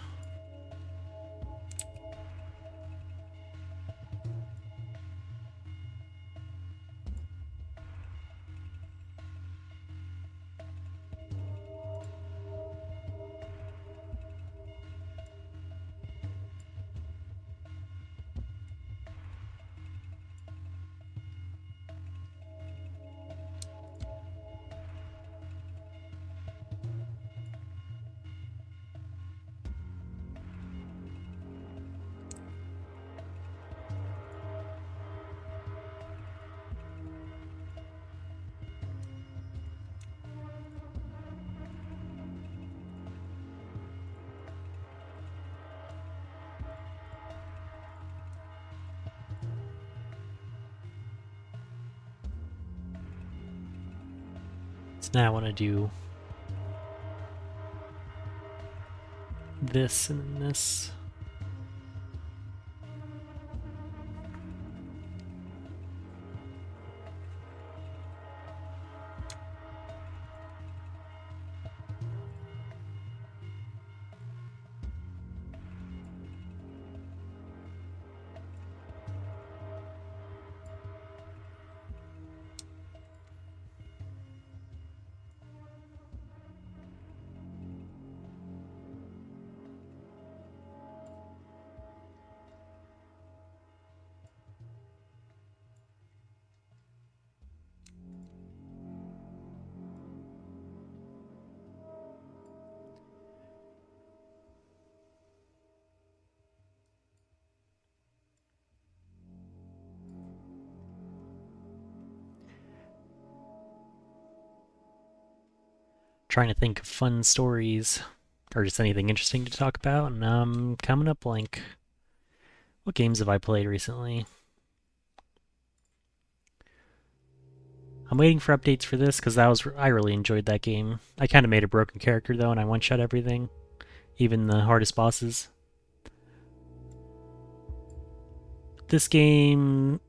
So now I want to do this and then this. Trying to think of fun stories or just anything interesting to talk about, and I'm coming up blank. What games have I played recently? I'm waiting for updates for this because I really enjoyed that game. I kind of made a broken character though, and I one-shot everything, even the hardest bosses. This game,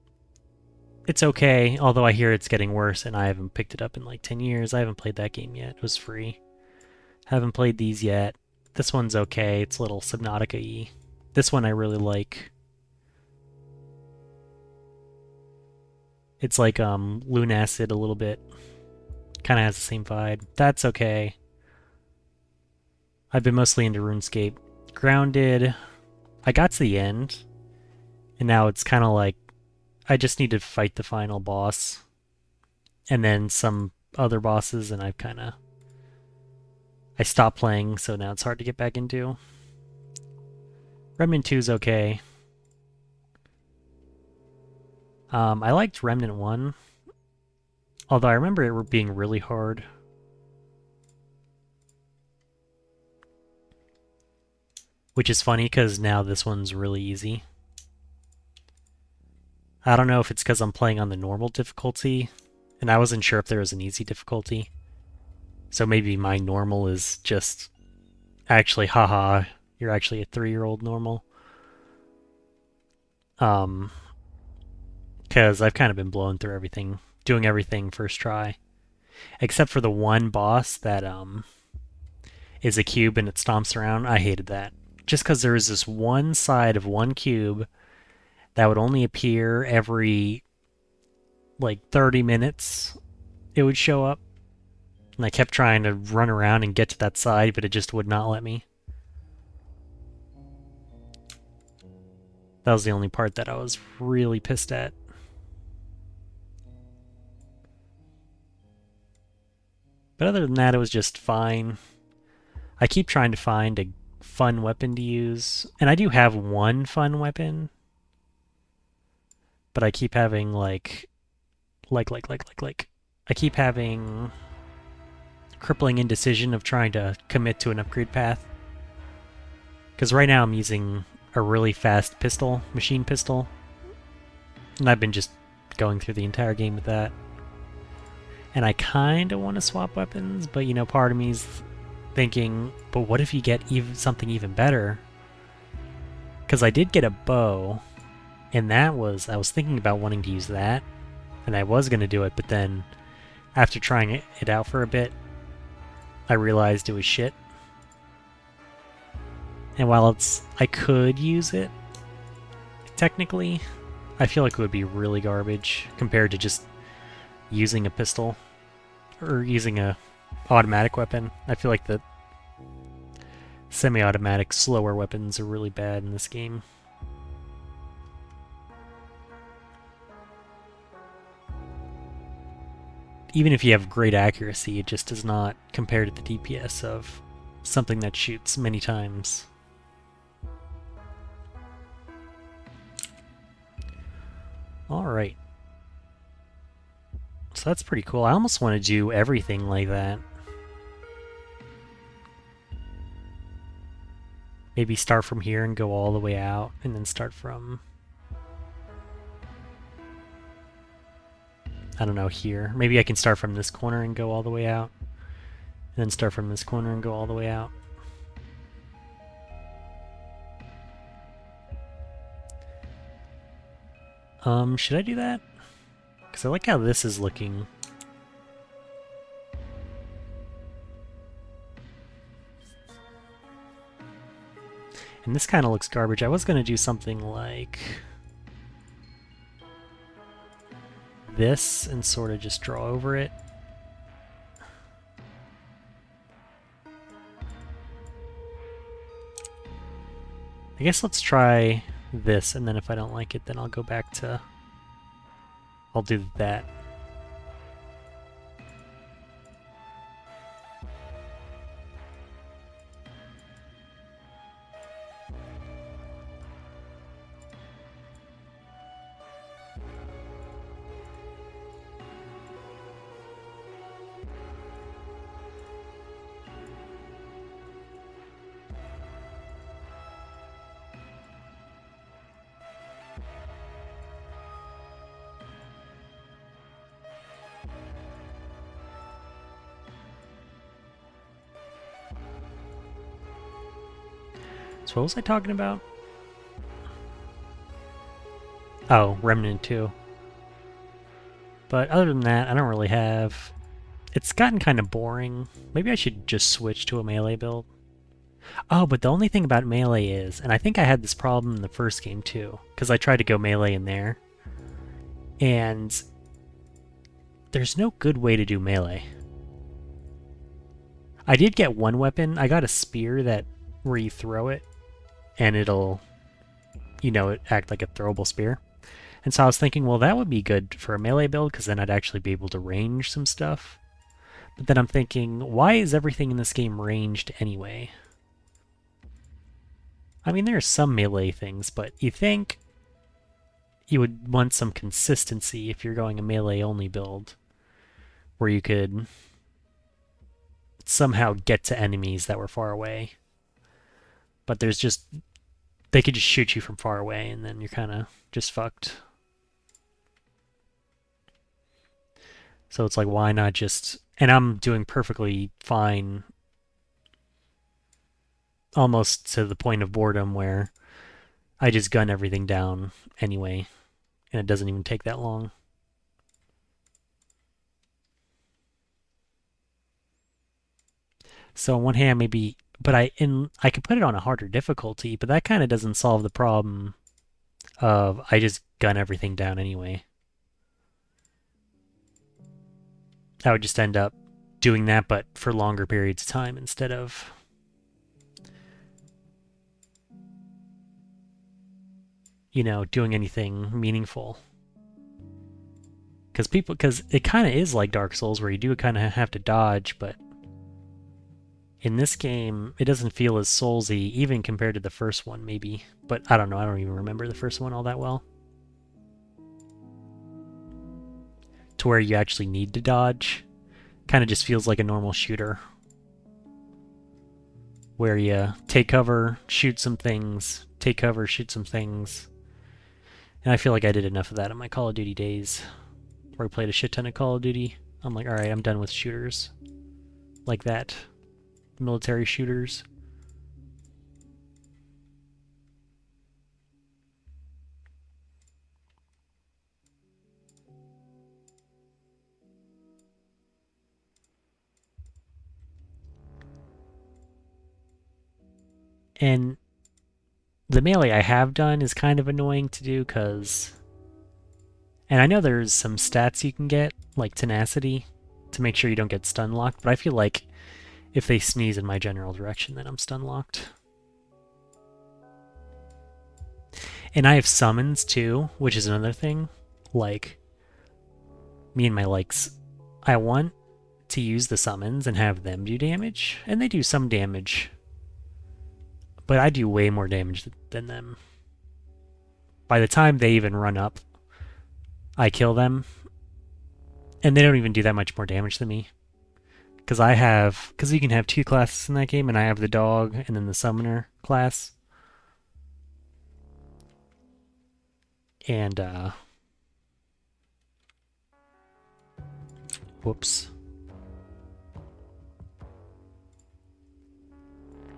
it's okay, although I hear it's getting worse, and I haven't picked it up in like 10 years. I haven't played that game yet. It was free. Haven't played these yet. This one's okay. It's a little Subnautica-y. This one I really like. It's like Lunacid a little bit. Kind of has the same vibe. That's okay. I've been mostly into RuneScape. Grounded, I got to the end, and now it's kind of like I just need to fight the final boss, and then some other bosses, and I stopped playing, so now it's hard to get back into. Remnant 2 is okay. I liked Remnant 1, although I remember it being really hard. Which is funny because now this one's really easy. I don't know if it's because I'm playing on the normal difficulty, and I wasn't sure if there was an easy difficulty. So maybe my normal is just actually, haha, you're actually a 3-year-old normal. Because I've kind of been blowing through everything, doing everything first try. Except for the one boss that is a cube and it stomps around. I hated that. Just because there was this one side of one cube that would only appear every like 30 minutes. It would show up. And I kept trying to run around and get to that side, but it just would not let me. That was the only part that I was really pissed at. But other than that, it was just fine. I keep trying to find a fun weapon to use. And I do have one fun weapon. But I keep having I keep having crippling indecision of trying to commit to an upgrade path. Because right now I'm using a really fast pistol, machine pistol. And I've been just going through the entire game with that. And I kind of want to swap weapons, but part of me's thinking, but what if you get something even better? Because I did get a bow, and I was thinking about wanting to use that, and I was going to do it, but then after trying it out for a bit, I realized it was shit. And while I could use it, technically, I feel like it would be really garbage compared to just using a pistol or using a automatic weapon. I feel like the semi-automatic slower weapons are really bad in this game. Even if you have great accuracy, it just does not compare to the DPS of something that shoots many times. Alright. So that's pretty cool. I almost want to do everything like that. Maybe start from here and go all the way out, and then start from, I don't know, here. Maybe I can start from this corner and go all the way out, and then start from this corner and go all the way out. Should I do that? Because I like how this is looking. And this kind of looks garbage. I was going to do something like this and sort of just draw over it. I guess let's try this, and then if I don't like it, then I'll go back to... I'll do that. So what was I talking about? Oh, Remnant 2. But other than that, I don't really have... It's gotten kind of boring. Maybe I should just switch to a melee build. Oh, but the only thing about melee is, and I think I had this problem in the first game too, because I tried to go melee in there, and there's no good way to do melee. I did get one weapon. I got a spear that where you throw it, and it'll, you know, it act like a throwable spear. And so I was thinking, well, that would be good for a melee build, because then I'd actually be able to range some stuff. But then I'm thinking, why is everything in this game ranged anyway? I mean, there are some melee things, but you think you would want some consistency if you're going a melee-only build, where you could somehow get to enemies that were far away. But there's just... They could just shoot you from far away, and then you're kind of just fucked. So it's like, why not just... And I'm doing perfectly fine, almost to the point of boredom, where I just gun everything down anyway, and it doesn't even take that long. So on one hand, maybe... But I could put it on a harder difficulty, but that kind of doesn't solve the problem of I just gun everything down anyway. I would just end up doing that, but for longer periods of time instead of... you know, doing anything meaningful. Because it kind of is like Dark Souls, where you do kind of have to dodge, but in this game, it doesn't feel as Soulsy, even compared to the first one, maybe. But I don't know, I don't even remember the first one all that well. To where you actually need to dodge. Kind of just feels like a normal shooter. Where you take cover, shoot some things, take cover, shoot some things. And I feel like I did enough of that in my Call of Duty days, where I played a shit ton of Call of Duty. I'm like, alright, I'm done with shooters. Like that. Military shooters. And the melee I have done is kind of annoying to do, because... And I know there's some stats you can get, like tenacity, to make sure you don't get stun locked, but I feel like if they sneeze in my general direction, then I'm stun locked. And I have summons too, which is another thing. Like, me and my likes, I want to use the summons and have them do damage, and they do some damage. But I do way more damage than them. By the time they even run up, I kill them, and they don't even do that much more damage than me. Because you can have two classes in that game, and I have the dog and then the summoner class. And, whoops.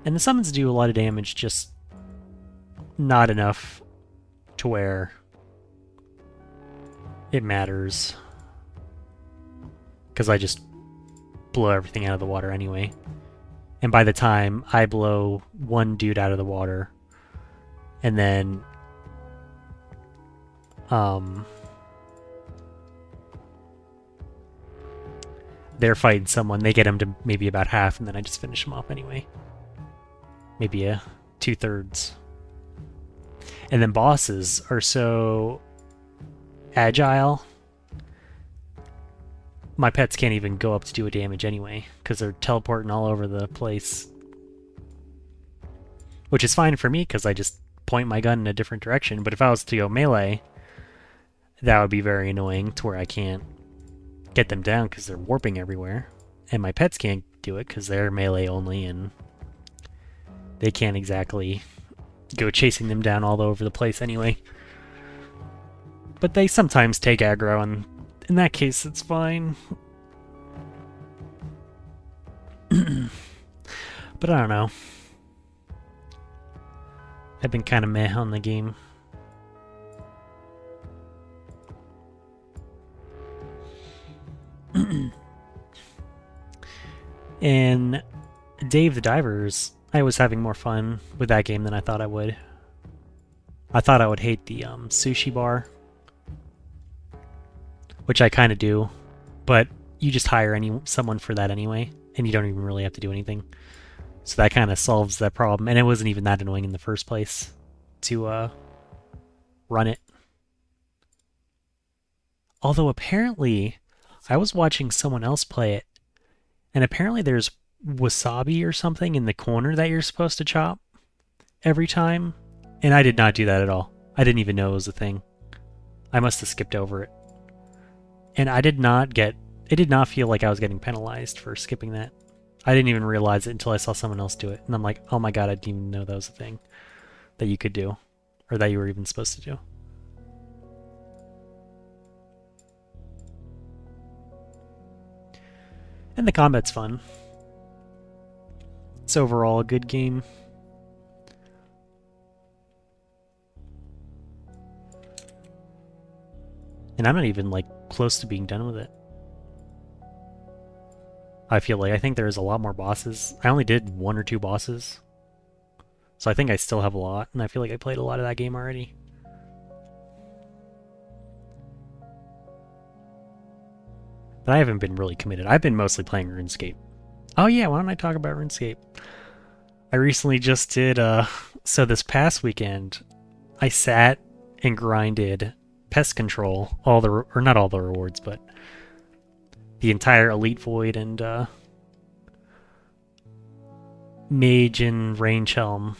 And the summons do a lot of damage, just not enough to where it matters. Because I just blow everything out of the water anyway. And by the time I blow one dude out of the water, and then they're fighting someone, they get him to maybe about half, and then I just finish him off anyway. Maybe a 2/3. And then bosses are so agile. My pets can't even go up to do a damage anyway, because they're teleporting all over the place. Which is fine for me, because I just point my gun in a different direction, but if I was to go melee, that would be very annoying, to where I can't get them down because they're warping everywhere. And my pets can't do it because they're melee only, and they can't exactly go chasing them down all over the place anyway. But they sometimes take aggro, and in that case, it's fine. But I don't know. I've been kind of meh on the game. In Dave the Divers, I was having more fun with that game than I thought I would. I thought I would hate the sushi bar, which I kind of do, but you just hire someone for that anyway, and you don't even really have to do anything. So that kind of solves that problem, and it wasn't even that annoying in the first place to run it. Although apparently, I was watching someone else play it, and apparently there's wasabi or something in the corner that you're supposed to chop every time, and I did not do that at all. I didn't even know it was a thing. I must have skipped over it. And it did not feel like I was getting penalized for skipping that. I didn't even realize it until I saw someone else do it, and I'm like, oh my god, I didn't even know that was a thing that you could do, or that you were even supposed to do. And the combat's fun. It's overall a good game. And I'm not even like close to being done with it. I think there's a lot more bosses. I only did 1 or 2 bosses. So I think I still have a lot, and I feel like I played a lot of that game already. But I haven't been really committed. I've been mostly playing RuneScape. Oh yeah, why don't I talk about RuneScape? I recently just did, so this past weekend, I sat and grinded Pest Control, or not all the rewards, but the entire Elite Void and Mage and Range Helm.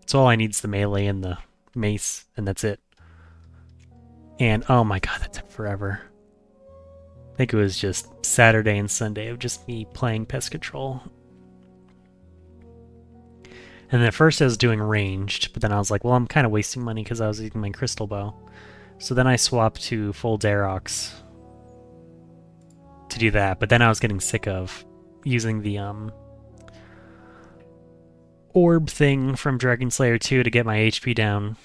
So all I need is the melee and the mace, and that's it. And oh my god, that took forever. I think it was just Saturday and Sunday of just me playing Pest Control. And then at first I was doing ranged, but then I was like, well, I'm kind of wasting money because I was using my crystal bow. So then I swapped to full Darox to do that, but then I was getting sick of using the orb thing from Dragon Slayer 2 to get my HP down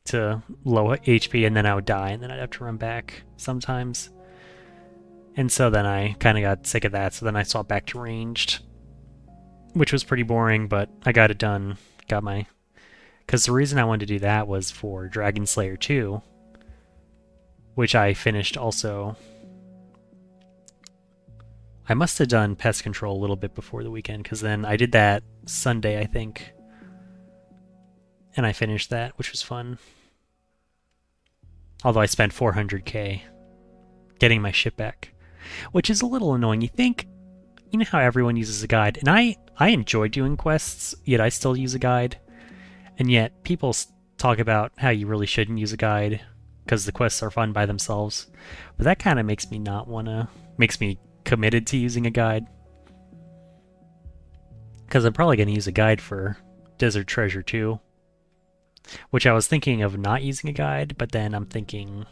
to low HP, and then I would die, and then I'd have to run back sometimes. And so then I kind of got sick of that, so then I swapped back to ranged, which was pretty boring, but I got it done. Because the reason I wanted to do that was for Dragon Slayer 2, which I finished also. I must have done Pest Control a little bit before the weekend, because then I did that Sunday, I think. And I finished that, which was fun. Although I spent 400k getting my ship back, which is a little annoying. You know how everyone uses a guide, and I enjoy doing quests, yet I still use a guide, and yet people talk about how you really shouldn't use a guide because the quests are fun by themselves. But that kind of makes me makes me committed to using a guide, because I'm probably going to use a guide for Desert Treasure 2, which I was thinking of not using a guide, but then I'm thinking,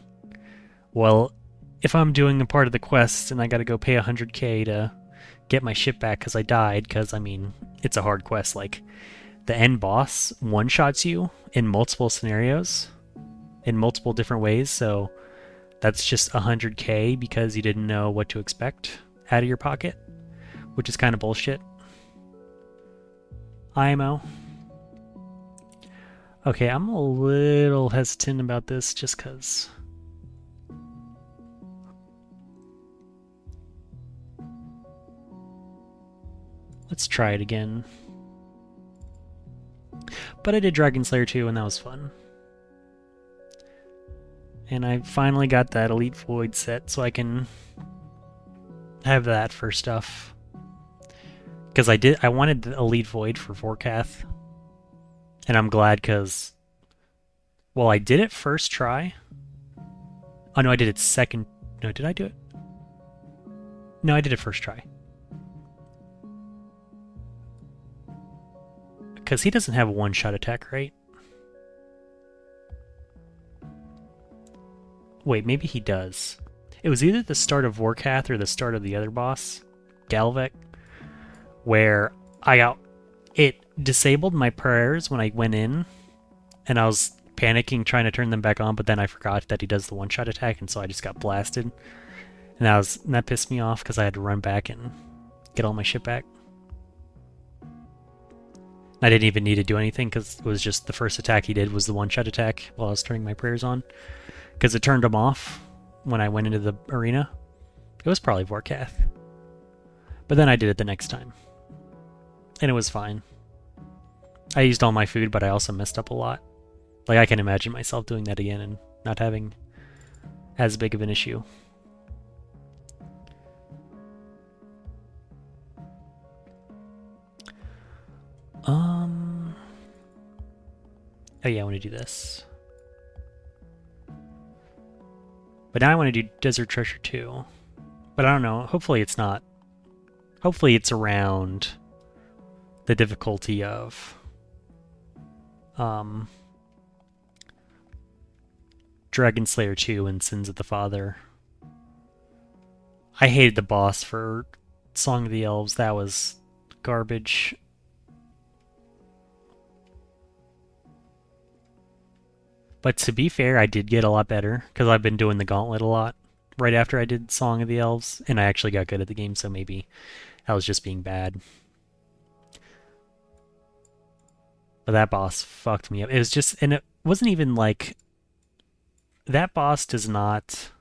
well, if I'm doing a part of the quest and I got to go pay 100k to get my ship back because I died, because I mean, it's a hard quest. Like, the end boss one-shots you in multiple scenarios, in multiple different ways, so that's just 100k because you didn't know what to expect out of your pocket, which is kind of bullshit. IMO. Okay, I'm a little hesitant about this just because let's try it again. But I did Dragon Slayer 2 and that was fun. And I finally got that Elite Void set so I can have that for stuff. Because I wanted the Elite Void for Vorkath. And I'm glad because, well, I did it first try. Oh no, I did it second. No, did I do it? No, I did it first try. Because he doesn't have a one-shot attack, right? Wait, maybe he does. It was either the start of Vorkath or the start of the other boss, Galvek, where it disabled my prayers when I went in, and I was panicking trying to turn them back on, but then I forgot that he does the one-shot attack, and so I just got blasted. And that pissed me off because I had to run back and get all my shit back. I didn't even need to do anything because it was just the first attack he did was the one-shot attack while I was turning my prayers on. Because it turned him off when I went into the arena. It was probably Vorkath. But then I did it the next time. And it was fine. I used all my food, but I also messed up a lot. Like, I can imagine myself doing that again and not having as big of an issue. Oh yeah, I want to do this. But now I want to do Desert Treasure 2. But I don't know, hopefully it's not. Hopefully it's around the difficulty of Dragon Slayer 2 and Sins of the Father. I hated the boss for Song of the Elves. That was garbage. But to be fair, I did get a lot better because I've been doing the gauntlet a lot right after I did Song of the Elves, and I actually got good at the game, so maybe I was just being bad. But that boss fucked me up. It was just, and it wasn't even like, that boss does not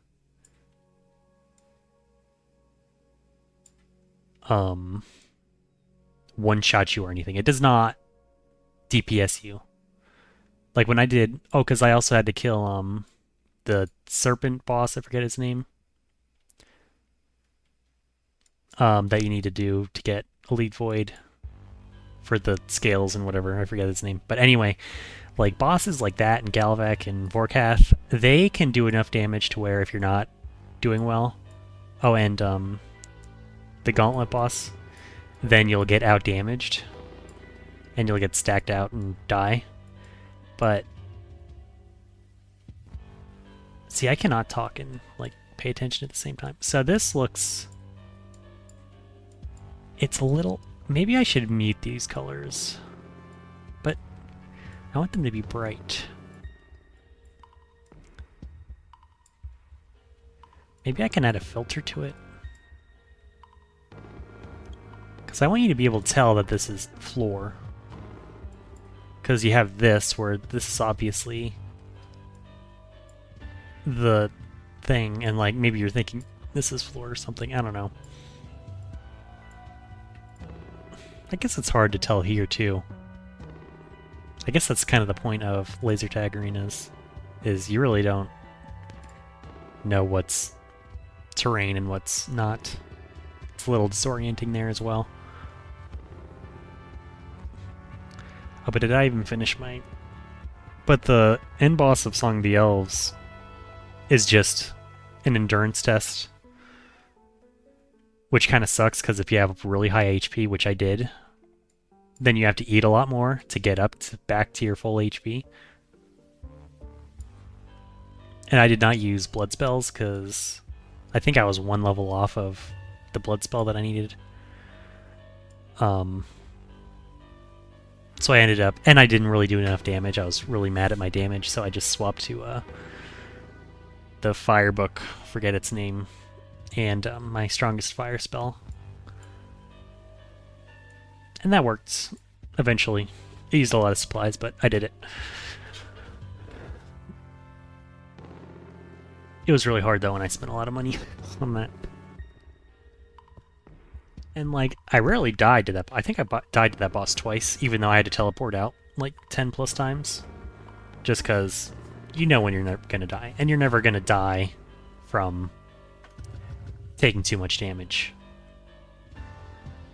one-shot you or anything. It does not DPS you. Like when I did, because I also had to kill the serpent boss, I forget his name. That you need to do to get Elite Void for the scales and whatever, I forget his name. But anyway, like bosses like that and Galvac and Vorkath, they can do enough damage to where if you're not doing well, oh, and the Gauntlet boss, then you'll get out damaged and you'll get stacked out and die. But see, I cannot talk and like pay attention at the same time. So this looks, it's a little, maybe I should mute these colors, but I want them to be bright. Maybe I can add a filter to it. Because I want you to be able to tell that this is floor. Because you have this, where this is obviously the thing, and like maybe you're thinking this is floor or something, I don't know. I guess it's hard to tell here too. I guess that's kind of the point of laser tag arenas, is you really don't know what's terrain and what's not. It's a little disorienting there as well. Oh, but did I even finish my... But the end boss of Song of the Elves is just an endurance test, which kind of sucks because if you have really high HP, which I did, then you have to eat a lot more to get up to back to your full HP. And I did not use blood spells because I think I was one level off of the blood spell that I needed. So I ended up, and I didn't really do enough damage. I was really mad at my damage, so I just swapped to the fire book, forget its name, and my strongest fire spell. And that worked eventually. I used a lot of supplies, but I did it. It was really hard though, and I spent a lot of money on that. And like, I rarely died to that. I think I died to that boss twice, even though I had to teleport out like 10 plus times. Just because you know when you're never gonna die, and you're never gonna die from taking too much damage.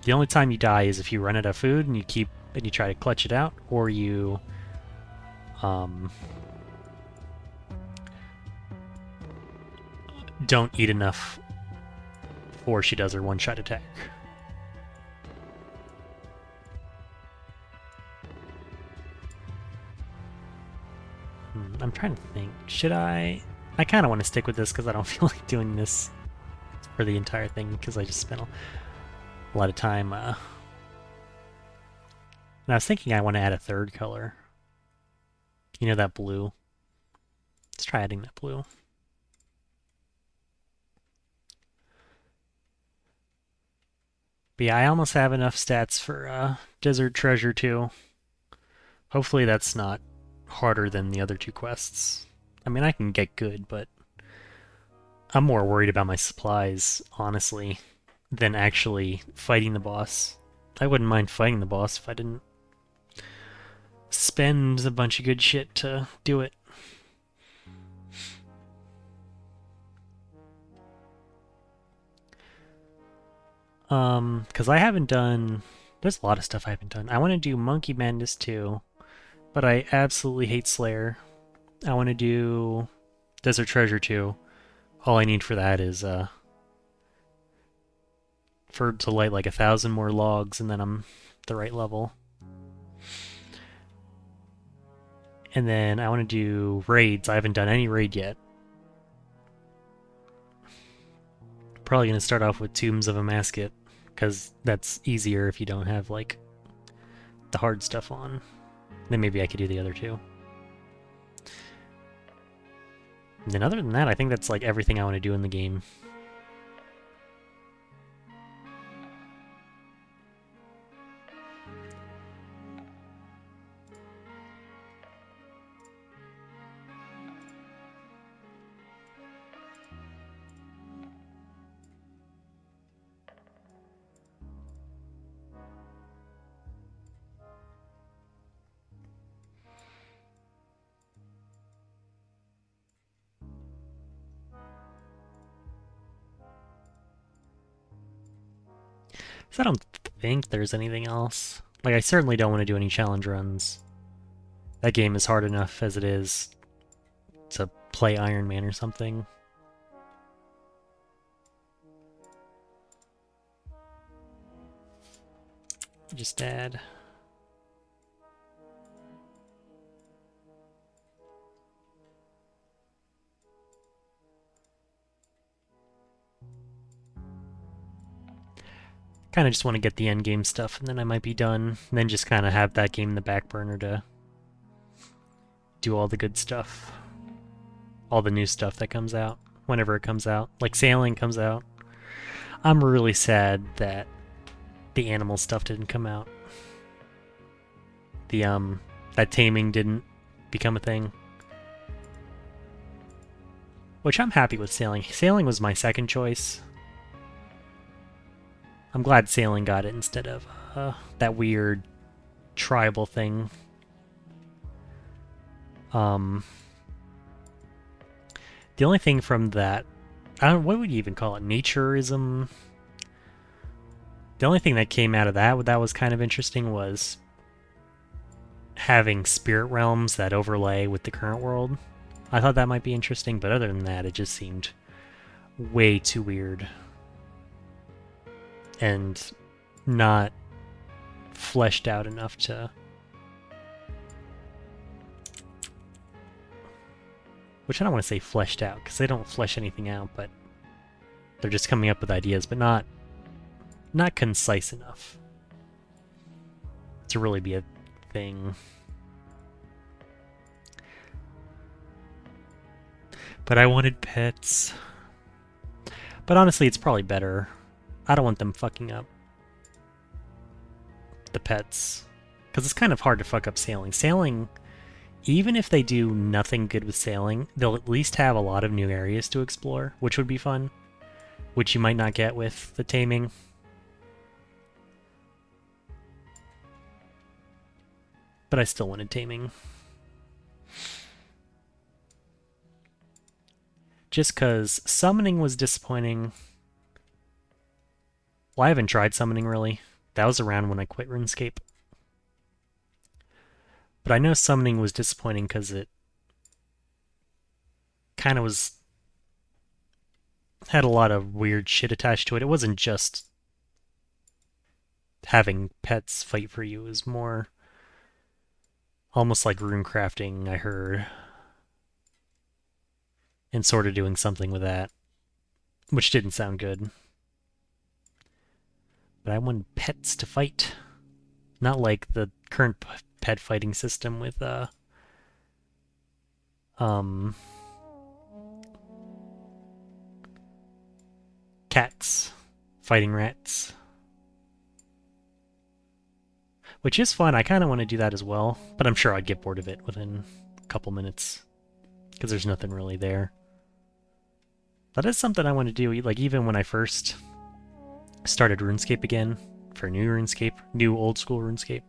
The only time you die is if you run out of food and you try to clutch it out, or you don't eat enough before she does her one-shot attack. I'm trying to think. Should I... I kind of want to stick with this because I don't feel like doing this for the entire thing because I just spent a lot of time. And I was thinking I want to add a third color. You know that blue? Let's try adding that blue. But yeah, I almost have enough stats for Desert Treasure too. Hopefully that's not harder than the other two quests. I mean, I can get good, but I'm more worried about my supplies, honestly, than actually fighting the boss. I wouldn't mind fighting the boss if I didn't spend a bunch of good shit to do it. Because I haven't done... There's a lot of stuff I haven't done. I want to do Monkey Madness too, but I absolutely hate Slayer. I want to do Desert Treasure too. All I need for that is to light like 1,000 more logs, and then I'm the right level. And then I want to do raids. I haven't done any raid yet. Probably going to start off with Tombs of a Mascot, because that's easier if you don't have like the hard stuff on. Then maybe I could do the other two. And then other than that, I think that's like everything I want to do in the game. So I don't think there's anything else. Like, I certainly don't want to do any challenge runs. That game is hard enough as it is to play Iron Man or something. Just add. Kind of just want to get the end game stuff, and then I might be done. And then just kind of have that game in the back burner to do all the good stuff. All the new stuff that comes out, whenever it comes out. Like Sailing comes out. I'm really sad that the animal stuff didn't come out. That taming didn't become a thing. Which I'm happy with Sailing. Sailing was my second choice. I'm glad Sailing got it instead of that weird tribal thing. The only thing from that, I don't, what would you even call it? Naturism? The only thing that came out of that was kind of interesting was having spirit realms that overlay with the current world. I thought that might be interesting, but other than that, it just seemed way too weird. And not fleshed out enough to... Which I don't want to say fleshed out, because they don't flesh anything out, but they're just coming up with ideas, but not concise enough to really be a thing. But I wanted pets. But honestly, it's probably better. I don't want them fucking up the pets. Because it's kind of hard to fuck up Sailing. Sailing, even if they do nothing good with Sailing, they'll at least have a lot of new areas to explore, which would be fun. Which you might not get with the taming. But I still wanted taming. Just because summoning was disappointing. Well, I haven't tried summoning, really. That was around when I quit RuneScape. But I know summoning was disappointing because it kind of had a lot of weird shit attached to it. It wasn't just having pets fight for you. It was more almost like rune crafting, I heard. And sort of doing something with that. Which didn't sound good. But I wanted pets to fight. Not like the current pet fighting system with Um, Cats fighting rats, which is fun. I kind of want to do that as well, but I'm sure I'd get bored of it within a couple minutes because there's nothing really there. That is something I want to do. Like even when I first started RuneScape again for new RuneScape, new old school RuneScape.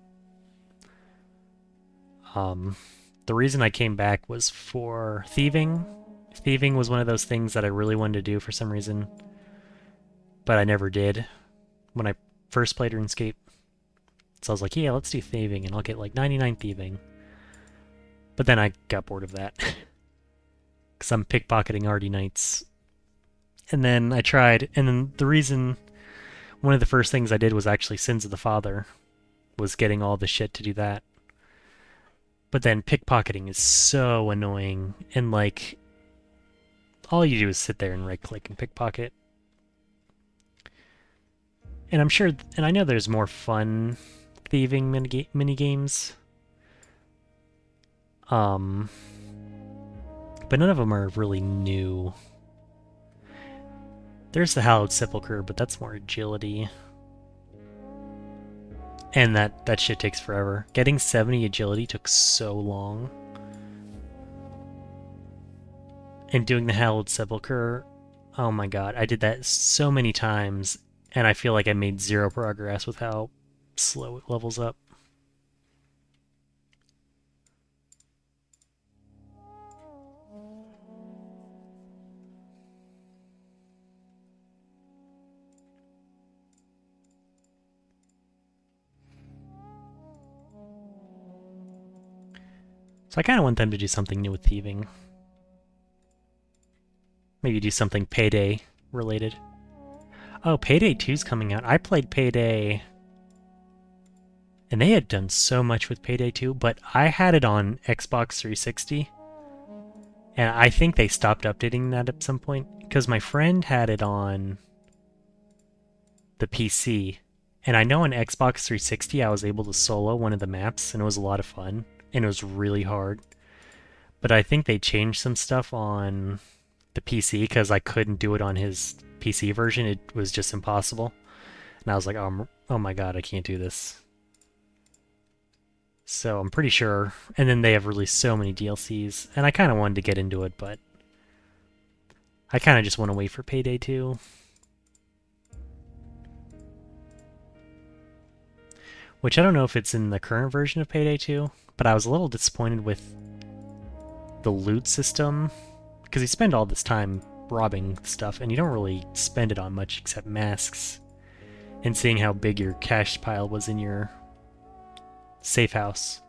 The reason I came back was for thieving. Thieving was one of those things that I really wanted to do for some reason, but I never did when I first played RuneScape. So I was like, yeah, let's do thieving, and I'll get like 99 thieving. But then I got bored of that because I'm pickpocketing Artie Knights. And then I tried, and then one of the first things I did was actually Sins of the Father, was getting all the shit to do that. But then pickpocketing is so annoying, and like, all you do is sit there and right click and pickpocket. And I'm sure, and I know there's more fun thieving mini games. But none of them are really new. There's the Hallowed Sepulchre, but that's more agility. And that shit takes forever. Getting 70 agility took so long. And doing the Hallowed Sepulchre, oh my god, I did that so many times, and I feel like I made zero progress with how slow it levels up. So I kind of want them to do something new with thieving. Maybe do something Payday related. Oh, Payday 2's coming out. I played Payday, and they had done so much with Payday 2, but I had it on Xbox 360, and I think they stopped updating that at some point, because my friend had it on the PC, and I know on Xbox 360 I was able to solo one of the maps, and it was a lot of fun, and it was really hard. But I think they changed some stuff on the PC because I couldn't do it on his PC version. It was just impossible. And I was like, oh my god, I can't do this. So I'm pretty sure. And then they have released so many DLCs, and I kind of wanted to get into it, but I kind of just want to wait for Payday 2. Which I don't know if it's in the current version of Payday 2, but I was a little disappointed with the loot system, because you spend all this time robbing stuff, and you don't really spend it on much except masks, and seeing how big your cash pile was in your safe house.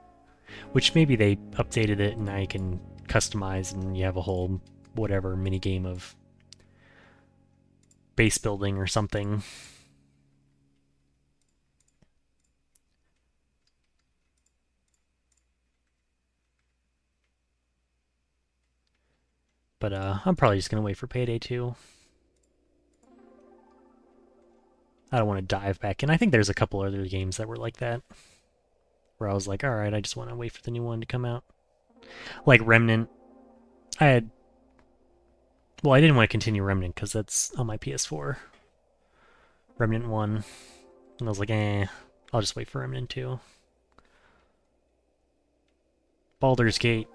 Which maybe they updated it, and now you can customize, and you have a whole whatever mini game of base building or something. But I'm probably just gonna wait for Payday 2. I don't want to dive back in. I think there's a couple other games that were like that, where I was like, alright, I just want to wait for the new one to come out. Like Remnant. I had... Well, I didn't want to continue Remnant because that's on my PS4. Remnant 1. And I was like, I'll just wait for Remnant 2. Baldur's Gate.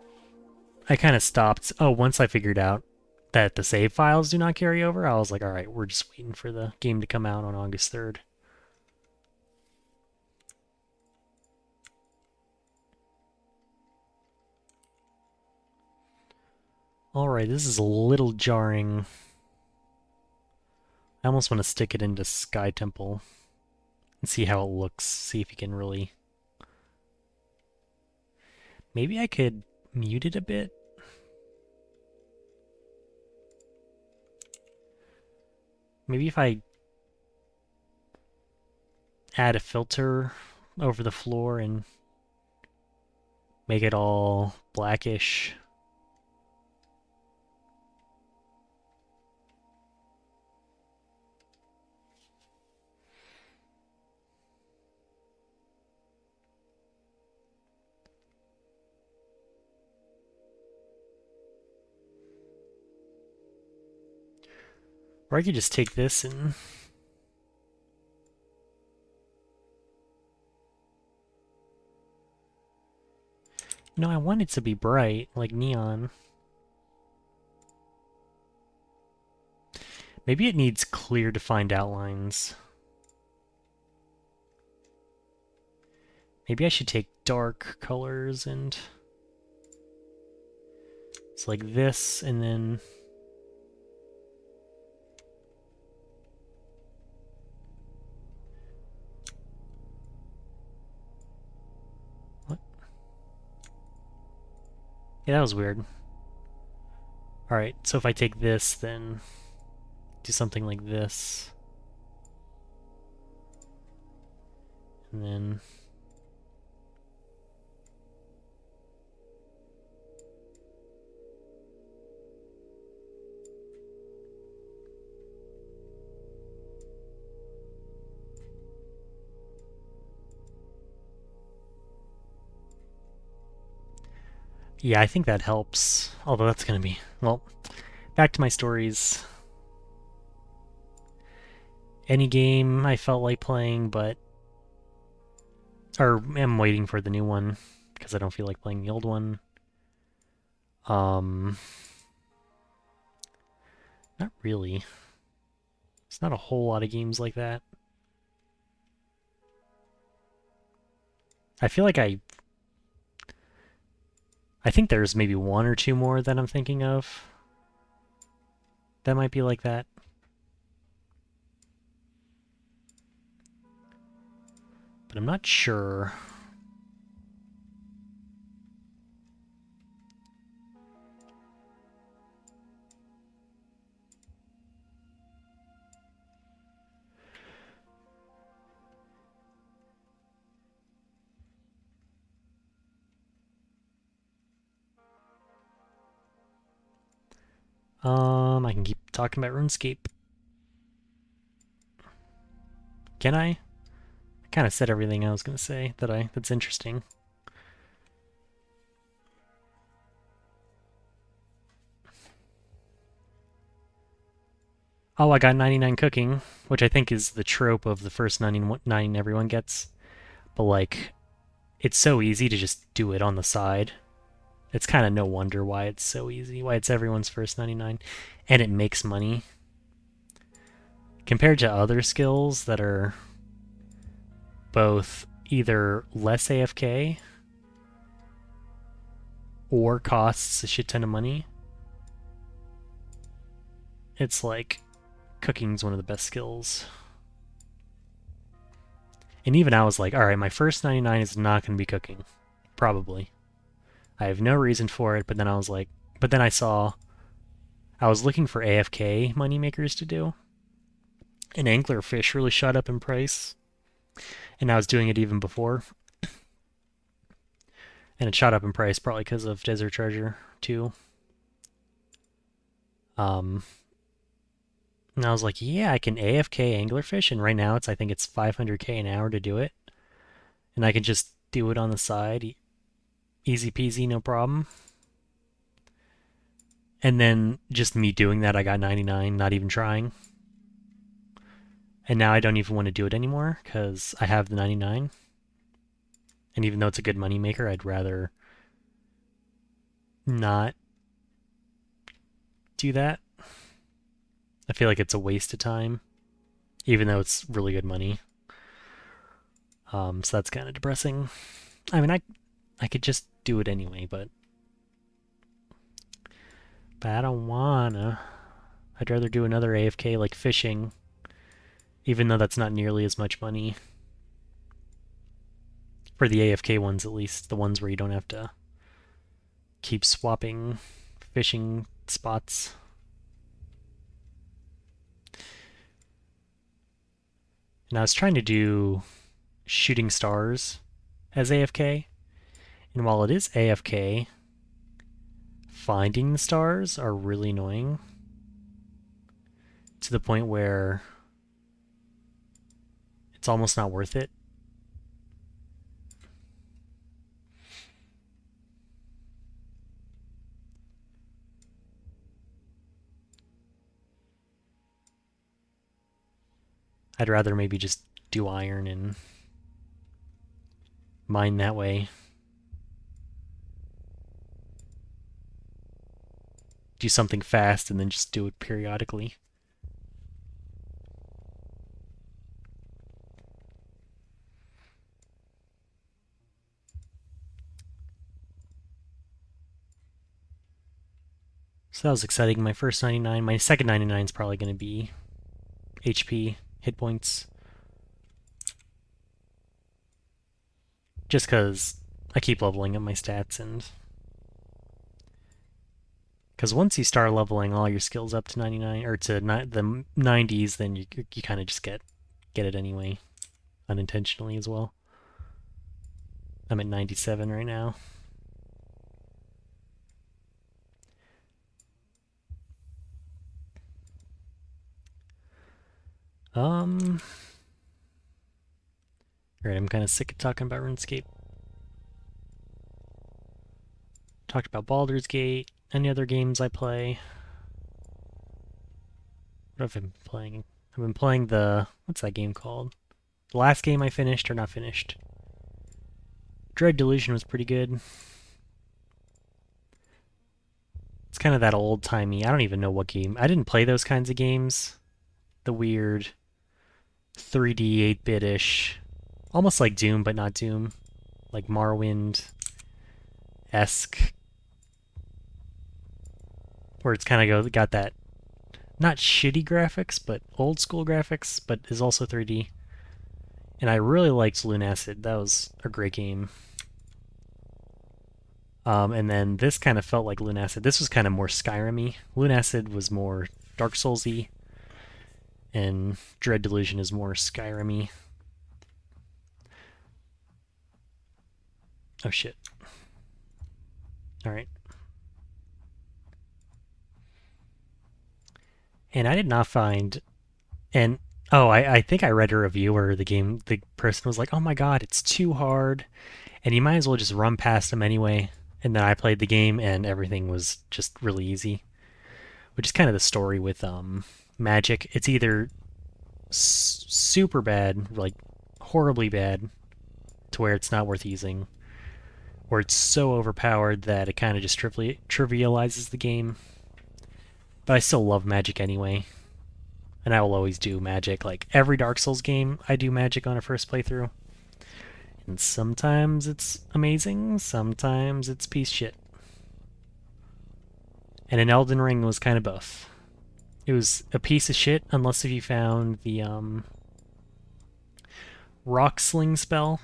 I kind of stopped. Oh, once I figured out that the save files do not carry over, I was like, alright, we're just waiting for the game to come out on August 3rd. Alright, this is a little jarring. I almost want to stick it into SkyTemple and see how it looks, see if you can really... Maybe I could mute it a bit? Maybe if I add a filter over the floor and make it all blackish. Or I could just take this and... No, I want it to be bright, like neon. Maybe it needs clear, defined outlines. Maybe I should take dark colors and... It's like this, and then... What? Yeah, that was weird. Alright, so if I take this, then do something like this. And then... Yeah, I think that helps. Although that's gonna be... Well, back to my stories. Any game I felt like playing, but... Or am waiting for the new one, because I don't feel like playing the old one. Not really. It's not a whole lot of games like that. I feel like I think there's maybe one or two more that I'm thinking of that might be like that. But I'm not sure. I can keep talking about RuneScape. Can I? I kind of said everything I was gonna say that's interesting. Oh, I got 99 cooking, which I think is the trope of the first 99 everyone gets. But like, it's so easy to just do it on the side. It's kind of no wonder why it's so easy, why it's everyone's first 99, and it makes money. Compared to other skills that are both either less AFK or costs a shit ton of money, it's like cooking's one of the best skills. And even I was like, alright, my first 99 is not going to be cooking. Probably. I have no reason for it, but then I was like, but then I was looking for AFK moneymakers to do. And anglerfish really shot up in price. And I was doing it even before. And it shot up in price probably because of Desert Treasure too. And I was like, yeah, I can AFK anglerfish, and right now I think it's 500k an hour to do it. And I can just do it on the side. Easy peasy, no problem. And then just me doing that, I got 99, not even trying. And now I don't even want to do it anymore because I have the 99. And even though it's a good moneymaker, I'd rather not do that. I feel like it's a waste of time, even though it's really good money. So that's kind of depressing. I mean, I could just do it anyway, but I don't wanna. I'd rather do another AFK like fishing, even though that's not nearly as much money. For the AFK ones, at least, the ones where you don't have to keep swapping fishing spots. And I was trying to do shooting stars as AFK, and while it is AFK, finding the stars are really annoying to the point where it's almost not worth it. I'd rather maybe just do iron and mine that way. Do something fast and then just do it periodically. So that was exciting. My first 99. My second 99 is probably going to be HP, hit points. Just because I keep leveling up my stats, and because once you start leveling all your skills up to 99 or to the 90s, then you kind of just get it anyway, unintentionally as well. I'm at 97 right now. Alright, I'm kind of sick of talking about RuneScape. Talked about Baldur's Gate, any other games I play. What have I been playing? I've been playing what's that game called? The last game I finished, or not finished. Dread Delusion was pretty good. It's kind of that old-timey, I don't even know what game. I didn't play those kinds of games. The weird 3D 8-bit-ish, almost like Doom, but not Doom. Like Morrowind-esque, where it's kind of got that not shitty graphics, but old school graphics, but is also 3D. And I really liked Lunacid. That was a great game. And then this kind of felt like Lunacid. This was kind of more Skyrim-y. Lunacid was more Dark Souls-y, and Dread Delusion is more Skyrim-y. Oh shit. Alright. And I did not find... And, oh, I think I read a review where the person was like, oh my god, it's too hard, and you might as well just run past them anyway. And then I played the game, and everything was just really easy. Which is kind of the story with Magic. It's either super bad, like horribly bad, to where it's not worth using, or it's so overpowered that it kind of just trivializes the game. But I still love Magic anyway, and I will always do Magic. Like every Dark Souls game, I do Magic on a first playthrough. And sometimes it's amazing, sometimes it's piece shit. And in Elden Ring was kind of both. It was a piece of shit unless if you found the rock sling spell,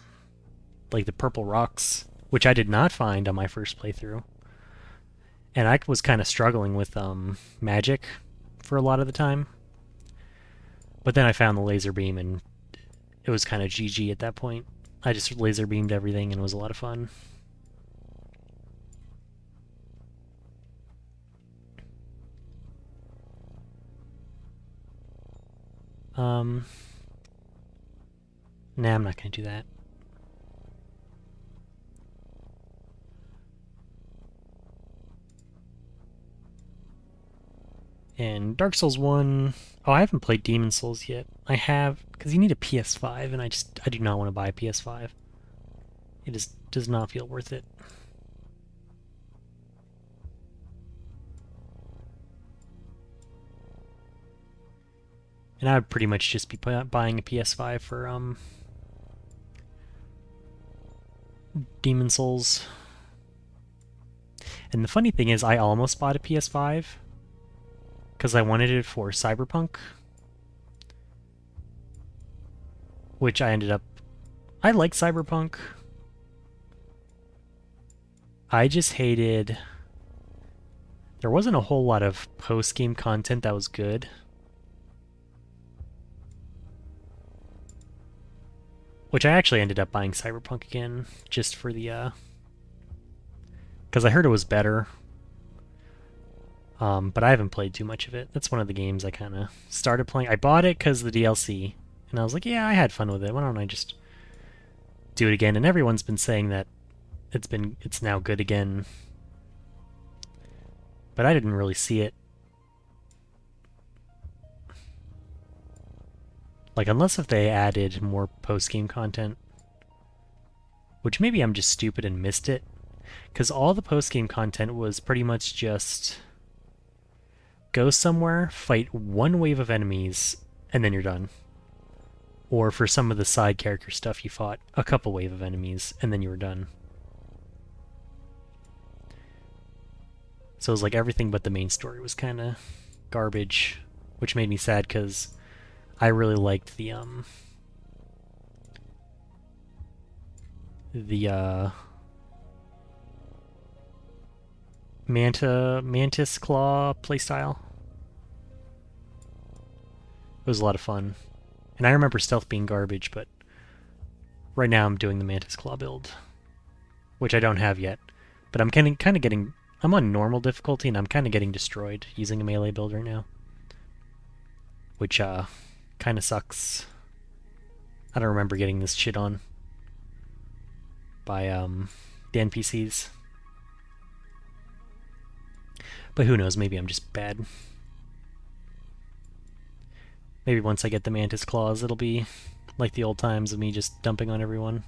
like the purple rocks, which I did not find on my first playthrough. And I was kind of struggling with magic for a lot of the time. But then I found the laser beam, and it was kind of GG at that point. I just laser beamed everything, and it was a lot of fun. Nah, I'm not gonna do that. And Dark Souls 1... Oh, I haven't played Demon Souls yet. I have, because you need a PS5, and I do not want to buy a PS5. It just does not feel worth it. And I would pretty much just be buying a PS5 for Demon Souls. And the funny thing is, I almost bought a PS5 because I wanted it for Cyberpunk, which I ended up... I like Cyberpunk. I just hated... There wasn't a whole lot of post-game content that was good. Which I actually ended up buying Cyberpunk again, just for the, because I heard it was better. But I haven't played too much of it. That's one of the games I kind of started playing. I bought it because of the DLC, and I was like, yeah, I had fun with it. Why don't I just do it again? And everyone's been saying that it's now good again. But I didn't really see it. Like, unless if they added more post-game content, which maybe I'm just stupid and missed it, because all the post-game content was pretty much just go somewhere, fight one wave of enemies, and then you're done. Or for some of the side character stuff, you fought a couple wave of enemies, and then you were done. So it was like everything but the main story was kind of garbage, which made me sad because I really liked the Mantis Claw playstyle. It was a lot of fun. And I remember stealth being garbage, but right now I'm doing the Mantis Claw build, which I don't have yet. But I'm kind of getting... I'm on normal difficulty, and I'm kind of getting destroyed using a melee build right now. Which, kind of sucks. I don't remember getting this shit on by, the NPCs. But who knows, maybe I'm just bad. Maybe once I get the Mantis Claws, it'll be like the old times of me just dumping on everyone.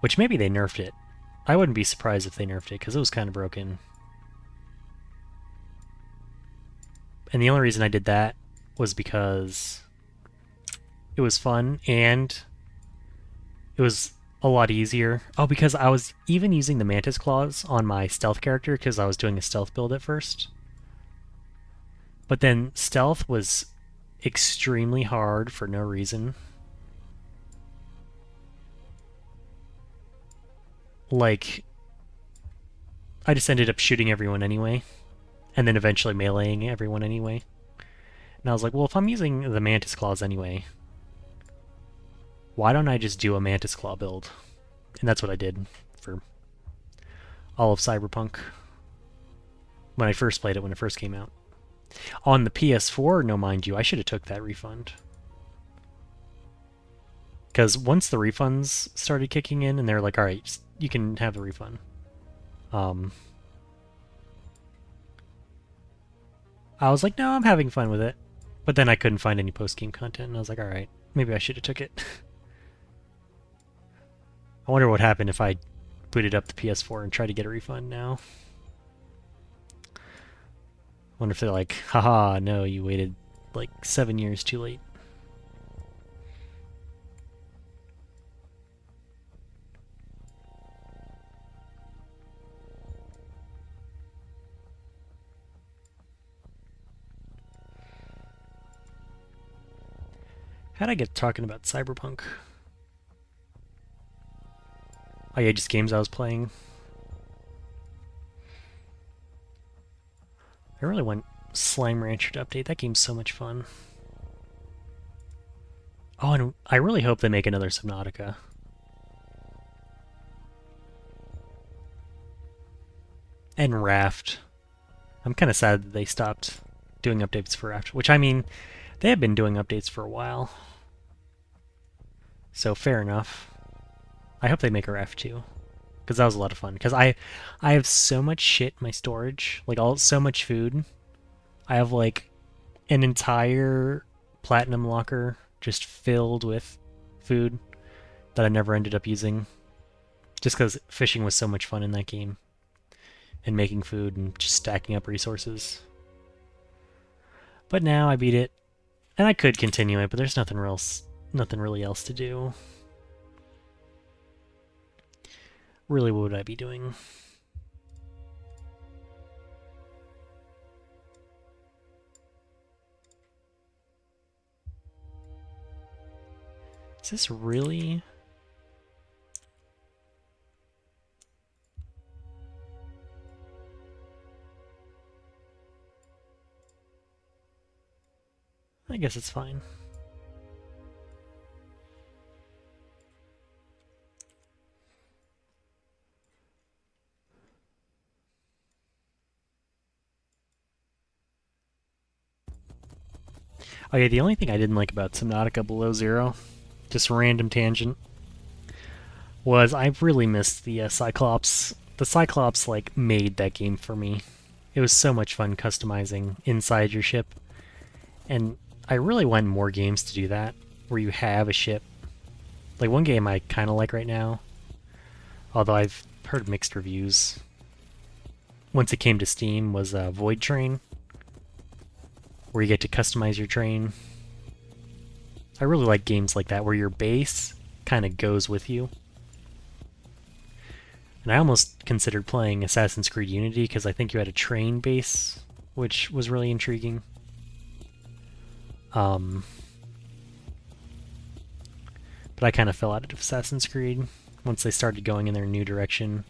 Which maybe they nerfed it. I wouldn't be surprised if they nerfed it, because it was kind of broken. And the only reason I did that was because it was fun, and it was a lot easier. Oh, because I was even using the Mantis Claws on my stealth character, because I was doing a stealth build at first. But then stealth was extremely hard for no reason. Like, I just ended up shooting everyone anyway, and then eventually meleeing everyone anyway. And I was like, well, if I'm using the Mantis Claws anyway, why don't I just do a Mantis Claw build? And that's what I did for all of Cyberpunk. When I first played it, when it first came out. On the PS4, no, mind you, I should have took that refund. Because once the refunds started kicking in, and they're like, alright, you can have the refund. I was like, no, I'm having fun with it. But then I couldn't find any post-game content, and I was like, alright, maybe I should have took it. I wonder what happened if I booted up the PS4 and tried to get a refund now. I wonder if they're like, haha, no, you waited like 7 years too late. How'd I get talking about Cyberpunk? Oh yeah, just games I was playing. I really want Slime Rancher to update. That game's so much fun. Oh, and I really hope they make another Subnautica. And Raft. I'm kind of sad that they stopped doing updates for Raft, which, I mean, they have been doing updates for a while. So fair enough. I hope they make a Raft too, because that was a lot of fun. Because I have so much shit in my storage, like so much food. I have like an entire platinum locker just filled with food that I never ended up using, just because fishing was so much fun in that game, and making food and just stacking up resources. But now I beat it, and I could continue it, but there's nothing really else to do. Really, what would I be doing? Is this really... I guess it's fine. Oh yeah, the only thing I didn't like about Subnautica Below Zero, just random tangent, was I really missed the Cyclops. The Cyclops, like, made that game for me. It was so much fun customizing inside your ship, and I really want more games to do that. where you have a ship. Like one game I kind of like right now, although I've heard mixed reviews. Once it came to Steam was Void Train, where you get to customize your train. I really like games like that, where your base kind of goes with you. And I almost considered playing Assassin's Creed Unity because I think you had a train base, which was really intriguing. But I kind of fell out of Assassin's Creed once they started going in their new direction.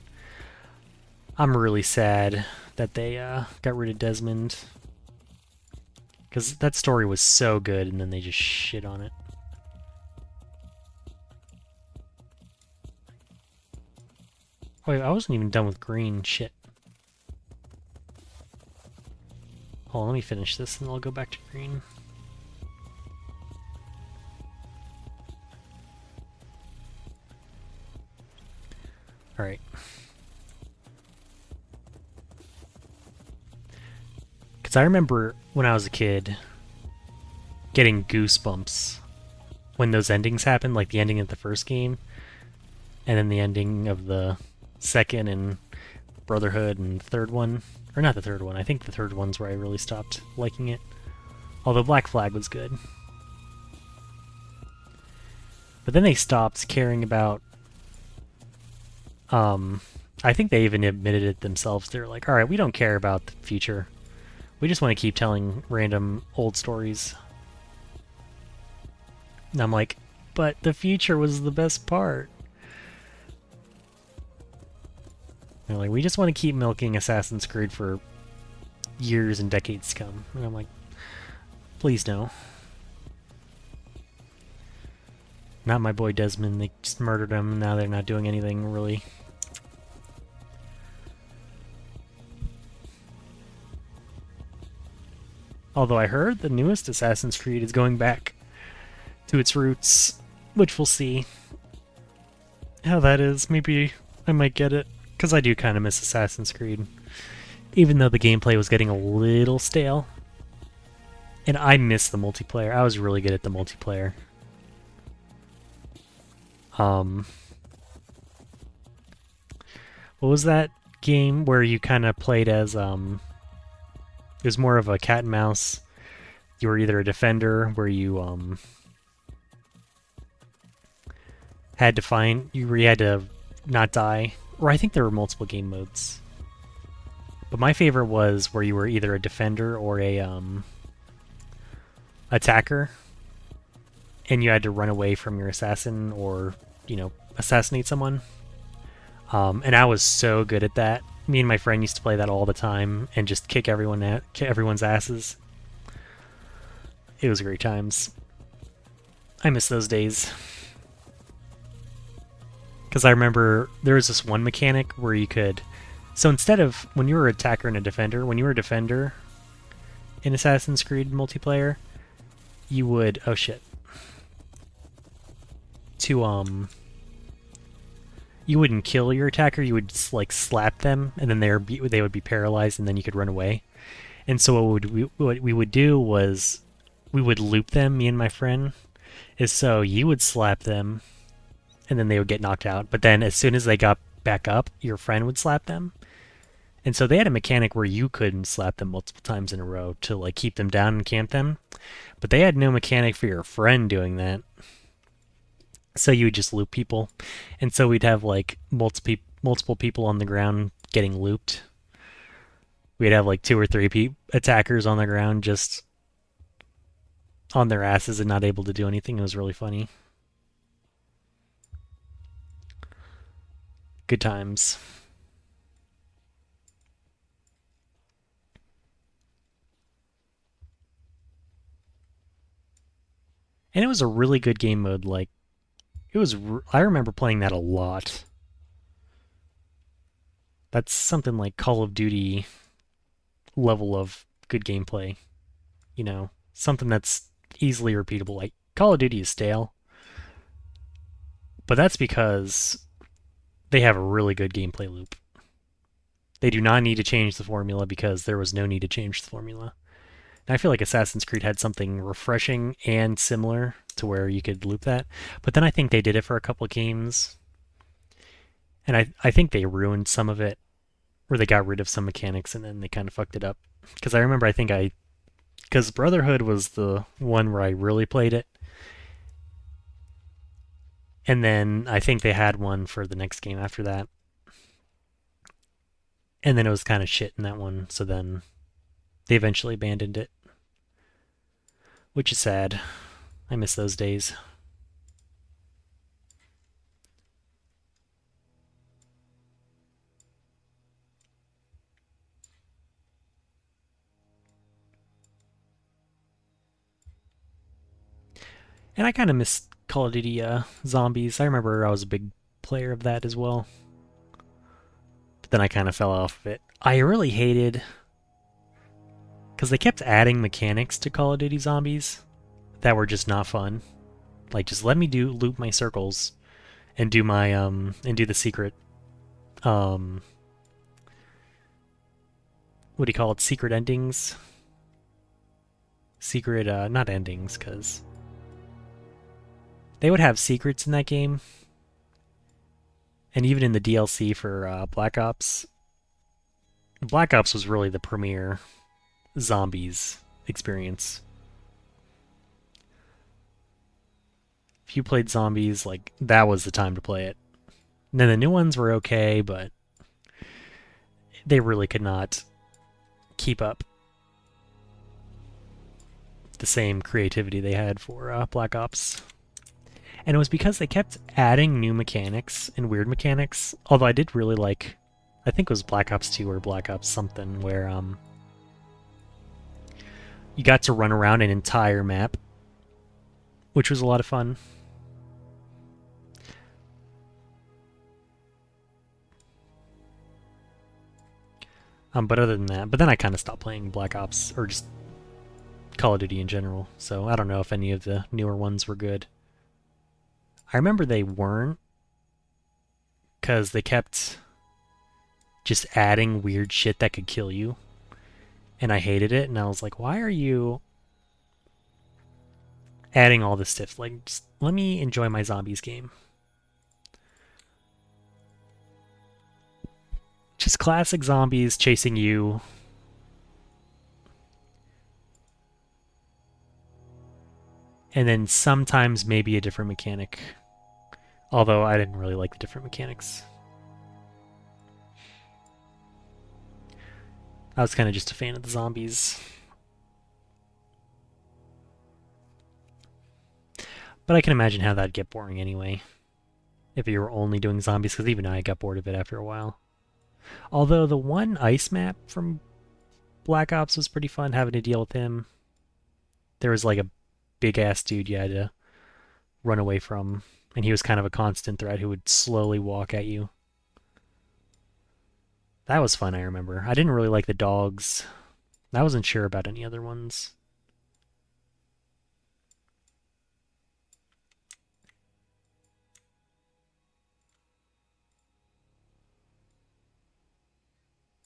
I'm really sad that they got rid of Desmond, because that story was so good and then they just shit on it. Wait, I wasn't even done with green. Shit. Hold on, let me finish this and I'll go back to green. Alright. Because I remember when I was a kid getting goosebumps when those endings happened, like the ending of the first game, and then the ending of the second and Brotherhood and the third one. Or not the third one, I think the third one's where I really stopped liking it. Although Black Flag was good. But then they stopped caring about... I think they even admitted it themselves. They're like, alright, we don't care about the future. We just want to keep telling random old stories. And I'm like, but the future was the best part. They're like, we just want to keep milking Assassin's Creed for years and decades to come. And I'm like, please no. Not my boy Desmond. They just murdered him, and now they're not doing anything really. Although I heard the newest Assassin's Creed is going back to its roots, which we'll see how that is. Maybe I might get it, because I do kind of miss Assassin's Creed, even though the gameplay was getting a little stale. And I miss the multiplayer. I was really good at the multiplayer. What was that game where you kind of played as, it was more of a cat and mouse. You were either a defender, where you, had to find, you had to not die, or I think there were multiple game modes. But my favorite was where you were either a defender or a, attacker, and you had to run away from your assassin or, you know, assassinate someone. And I was so good at that. Me and my friend used to play that all the time and just kick everyone's asses. It was great times. I miss those days. Because I remember there was this one mechanic where you could... So instead of... When you were an attacker and a defender, when you were a defender in Assassin's Creed multiplayer, you would... Oh shit. You wouldn't kill your attacker, you would just, like, slap them, and then they would be paralyzed, and then you could run away. And so what we would do was, we would loop them, me and my friend, is so you would slap them, and then they would get knocked out. But then as soon as they got back up, your friend would slap them. And so they had a mechanic where you couldn't slap them multiple times in a row to, like, keep them down and camp them. But they had no mechanic for your friend doing that. So you would just loop people. And so we'd have, like, multiple people on the ground getting looped. We'd have, like, 2 or 3 attackers on the ground just on their asses and not able to do anything. It was really funny. Good times. And it was a really good game mode, like, it was... I remember playing that a lot. That's something like Call of Duty level of good gameplay. You know, something that's easily repeatable. Like, Call of Duty is stale. But that's because they have a really good gameplay loop. They do not need to change the formula because there was no need to change the formula. And I feel like Assassin's Creed had something refreshing and similar to where you could loop that. But then I think they did it for a couple of games, and I think they ruined some of it, or they got rid of some mechanics and then they kind of fucked it up. Because I remember, because Brotherhood was the one where I really played it, and then I think they had one for the next game after that, and then it was kind of shit in that one. So then they eventually abandoned it, which is sad. I miss those days. And I kind of miss Call of Duty Zombies. I remember I was a big player of that as well. But then I kind of fell off of it. I really hated because they kept adding mechanics to Call of Duty Zombies that were just not fun. Like, just let me loop my circles and do my and do the secret um what do you call it, secret endings, secret not endings, because they would have secrets in that game, and even in the DLC for Black Ops was really the premier zombies experience. If you played zombies, like, that was the time to play it. And then the new ones were okay, but they really could not keep up the same creativity they had for Black Ops. And it was because they kept adding new mechanics and weird mechanics. Although I did really like, I think it was Black Ops 2 or Black Ops something, where you got to run around an entire map, which was a lot of fun. But other than that, but then I kind of stopped playing Black Ops, or just Call of Duty in general. So I don't know if any of the newer ones were good. I remember they weren't, because they kept just adding weird shit that could kill you. And I hated it, and I was like, why are you adding all this stuff? Like, just let me enjoy my zombies game. Just classic zombies chasing you. And then sometimes maybe a different mechanic. Although I didn't really like the different mechanics. I was kind of just a fan of the zombies. But I can imagine how that'd get boring anyway, if you were only doing zombies, because even I got bored of it after a while. Although the one ice map from Black Ops was pretty fun, having to deal with him. There was like a big ass dude you had to run away from, and he was kind of a constant threat who would slowly walk at you. That was fun, I remember. I didn't really like the dogs. I wasn't sure about any other ones.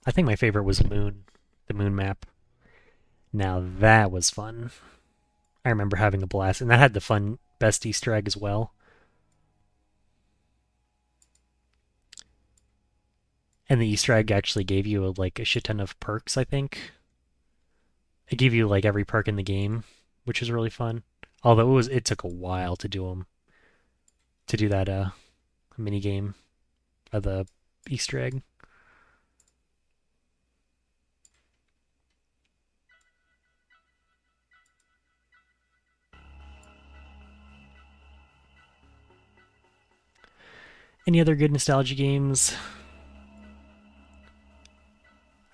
I think my favorite was the Moon map. Now that was fun. I remember having a blast, and that had the fun best Easter egg as well. And the Easter egg actually gave you like a shit ton of perks, I think. It gave you like every perk in the game, which was really fun. Although it took a while to do them, to do that mini game of the Easter egg. Any other good nostalgia games?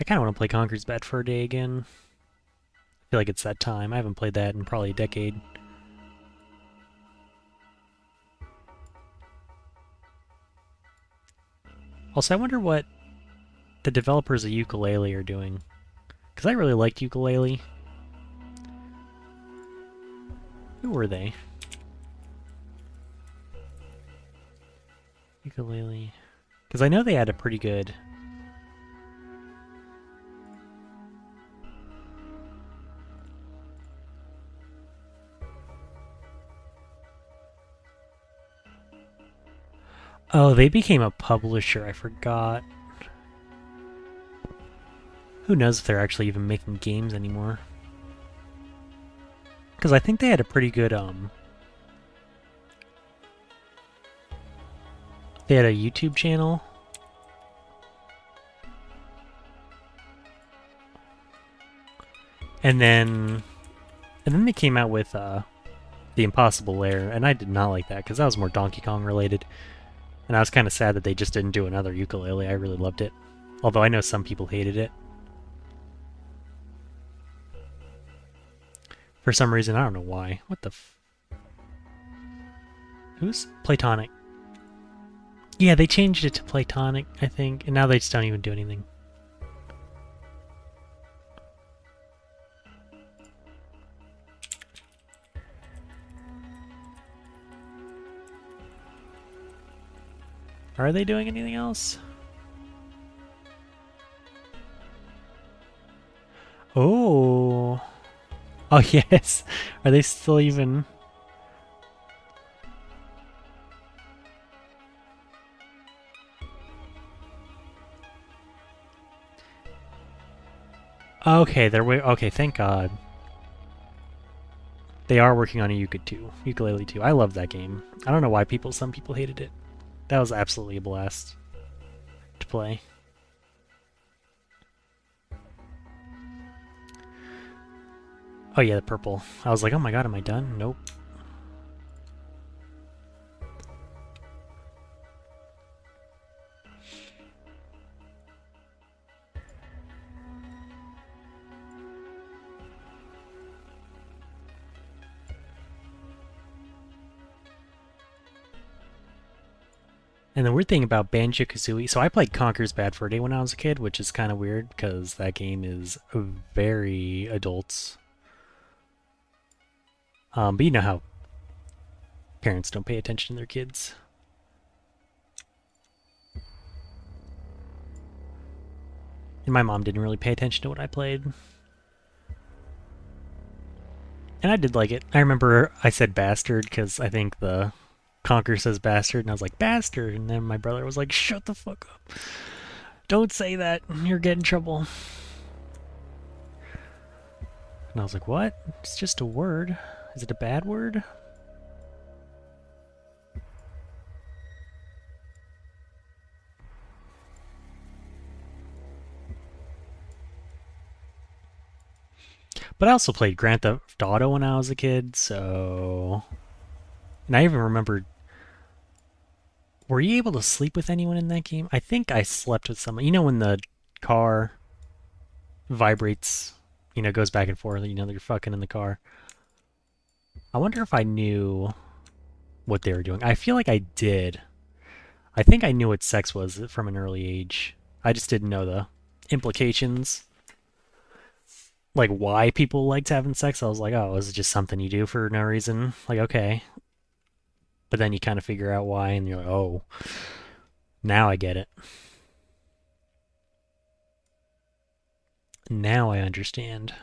I kind of want to play Conker's Bad Fur Day again. I feel like it's that time. I haven't played that in probably a decade. Also, I wonder what the developers of Yooka-Laylee are doing. Because I really liked Yooka-Laylee. Who were they? Yooka-Laylee. Because I know they had a pretty good... Oh, they became a publisher. I forgot. Who knows if they're actually even making games anymore? Because I think they had a pretty good they had a YouTube channel. And then they came out with the Impossible Lair, and I did not like that because that was more Donkey Kong related. And I was kind of sad that they just didn't do another ukulele. I really loved it. Although I know some people hated it. For some reason, I don't know why. What the Who's Platonic? Yeah, they changed it to Platonic, I think, and now they just don't even do anything. Are they doing anything else? Oh. Oh, yes. Are they still even... Okay, okay, thank God. They are working on a ukulele too. I love that game. I don't know why some people hated it. That was absolutely a blast to play. Oh yeah, the purple. I was like, oh my God, am I done? Nope. And the weird thing about Banjo-Kazooie, so I played Conker's Bad Fur Day when I was a kid, which is kind of weird because that game is very adult. But you know how parents don't pay attention to their kids. And my mom didn't really pay attention to what I played. And I did like it. I remember I said bastard because I think the Conker says bastard, and I was like, bastard! And then my brother was like, shut the fuck up. Don't say that. You'll get in trouble. And I was like, what? It's just a word. Is it a bad word? But I also played Grand Theft Auto when I was a kid, so... And I even remember... Were you able to sleep with anyone in that game? I think I slept with someone. You know when the car vibrates, goes back and forth, that you're fucking in the car. I wonder if I knew what they were doing. I feel like I did. I think I knew what sex was from an early age. I just didn't know the implications. Like why people liked having sex. I was like, oh, is it just something you do for no reason? Like, okay. But then you kind of figure out why, and you're like, oh, now I get it. Now I understand.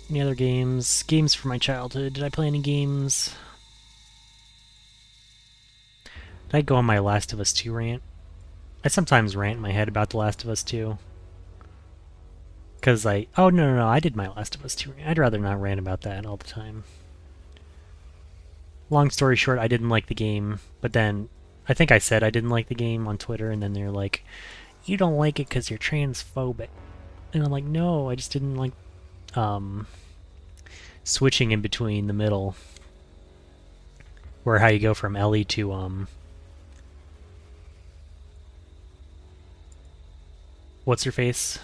Any other games? Games from my childhood. Did I play any games? Did I go on my Last of Us 2 rant? I sometimes rant in my head about The Last of Us 2. Because oh, no, I did my Last of Us 2 rant. I'd rather not rant about that all the time. Long story short, I didn't like the game, but then I think I said I didn't like the game on Twitter, and then they're like, you don't like it because you're transphobic. And I'm like, no, I just didn't like switching in between the middle, where how you go from Ellie to what's her face?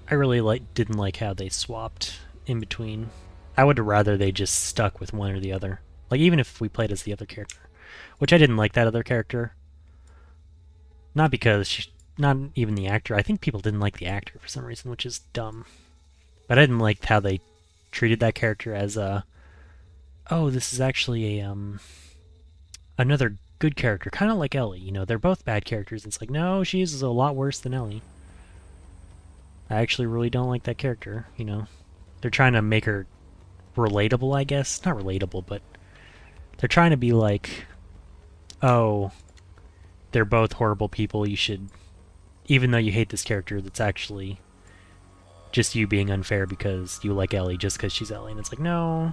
I really didn't like how they swapped in between. I would rather they just stuck with one or the other. Like, even if we played as the other character. Which I didn't like that other character. Not because not even the actor. I think people didn't like the actor for some reason, which is dumb. But I didn't like how they treated that character as a, oh, this is actually a another good character, kind of like Ellie. You know, they're both bad characters. It's like, no, she's a lot worse than Ellie. I actually really don't like that character. You know, they're trying to make her relatable, I guess. Not relatable, but they're trying to be like, oh, they're both horrible people. You should, even though you hate this character, that's actually just you being unfair because you like Ellie just because she's Ellie. And it's like, no.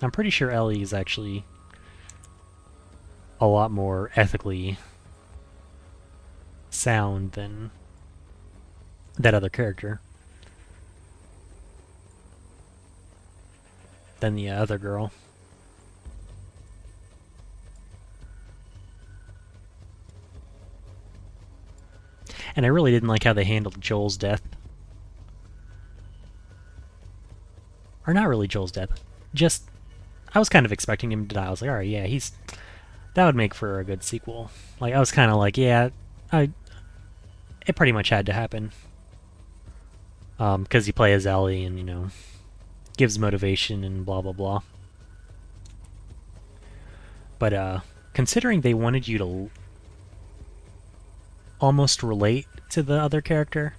I'm pretty sure Ellie is actually a lot more ethically sound than that other character. Than the other girl. And I really didn't like how they handled Joel's death. Or not really Joel's death. Just, I was kind of expecting him to die. I was like, alright, yeah, that would make for a good sequel. Like, I was kind of like, yeah, it pretty much had to happen. Because you play as Ellie and, you know, gives motivation and blah, blah, blah. But, considering they wanted you to almost relate to the other character,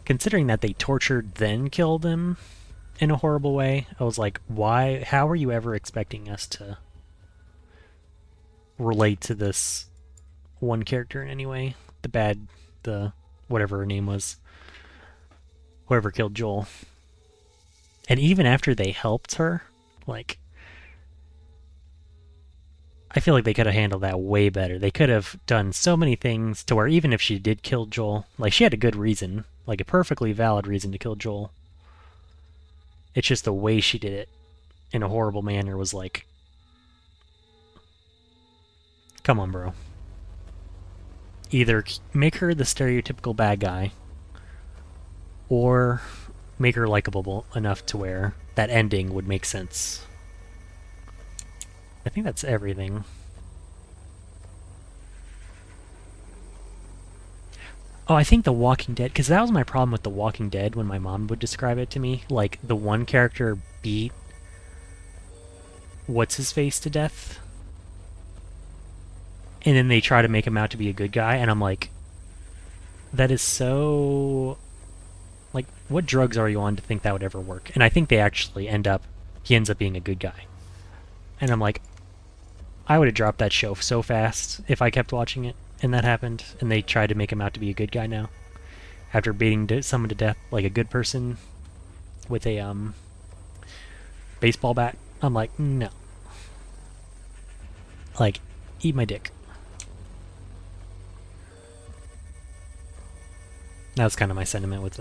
considering that they tortured then killed him in a horrible way, I was like, why? How are you ever expecting us to relate to this one character in any way? The whatever her name was, whoever killed Joel. And even after they helped her, like, I feel like they could have handled that way better. They could have done so many things to where even if she did kill Joel, like, she had a good reason, like a perfectly valid reason to kill Joel. It's just the way she did it in a horrible manner was like, come on, bro. Either make her the stereotypical bad guy, or make her likable enough to where that ending would make sense. I think that's everything. Oh, I think The Walking Dead, because that was my problem with The Walking Dead when my mom would describe it to me. Like, the one character beat what's-his-face to death, and then they try to make him out to be a good guy, and I'm like, that is so... Like, what drugs are you on to think that would ever work? And I think they actually he ends up being a good guy. And I'm like, I would have dropped that show so fast if I kept watching it and that happened, and they tried to make him out to be a good guy now. After beating someone to death, like a good person, with a baseball bat. I'm like, no. Like, eat my dick. That was kind of my sentiment with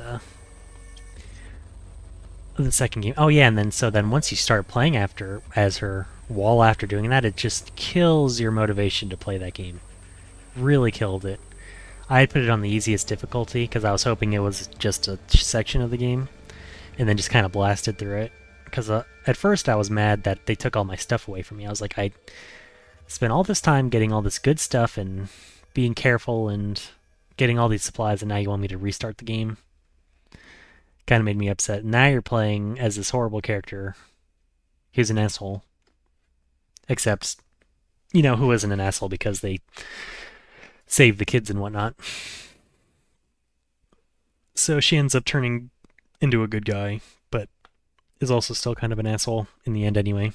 the second game. Oh yeah, and then once you start playing as her, after doing that, it just kills your motivation to play that game. Really killed it. I had put it on the easiest difficulty because I was hoping it was just a section of the game, and then just kind of blasted through it. Because at first I was mad that they took all my stuff away from me. I was like, I spent all this time getting all this good stuff and being careful and getting all these supplies, and now you want me to restart the game? Kind of made me upset. Now you're playing as this horrible character. He's an asshole. Except, you know, who isn't an asshole because they saved the kids and whatnot. So she ends up turning into a good guy, but is also still kind of an asshole in the end anyway.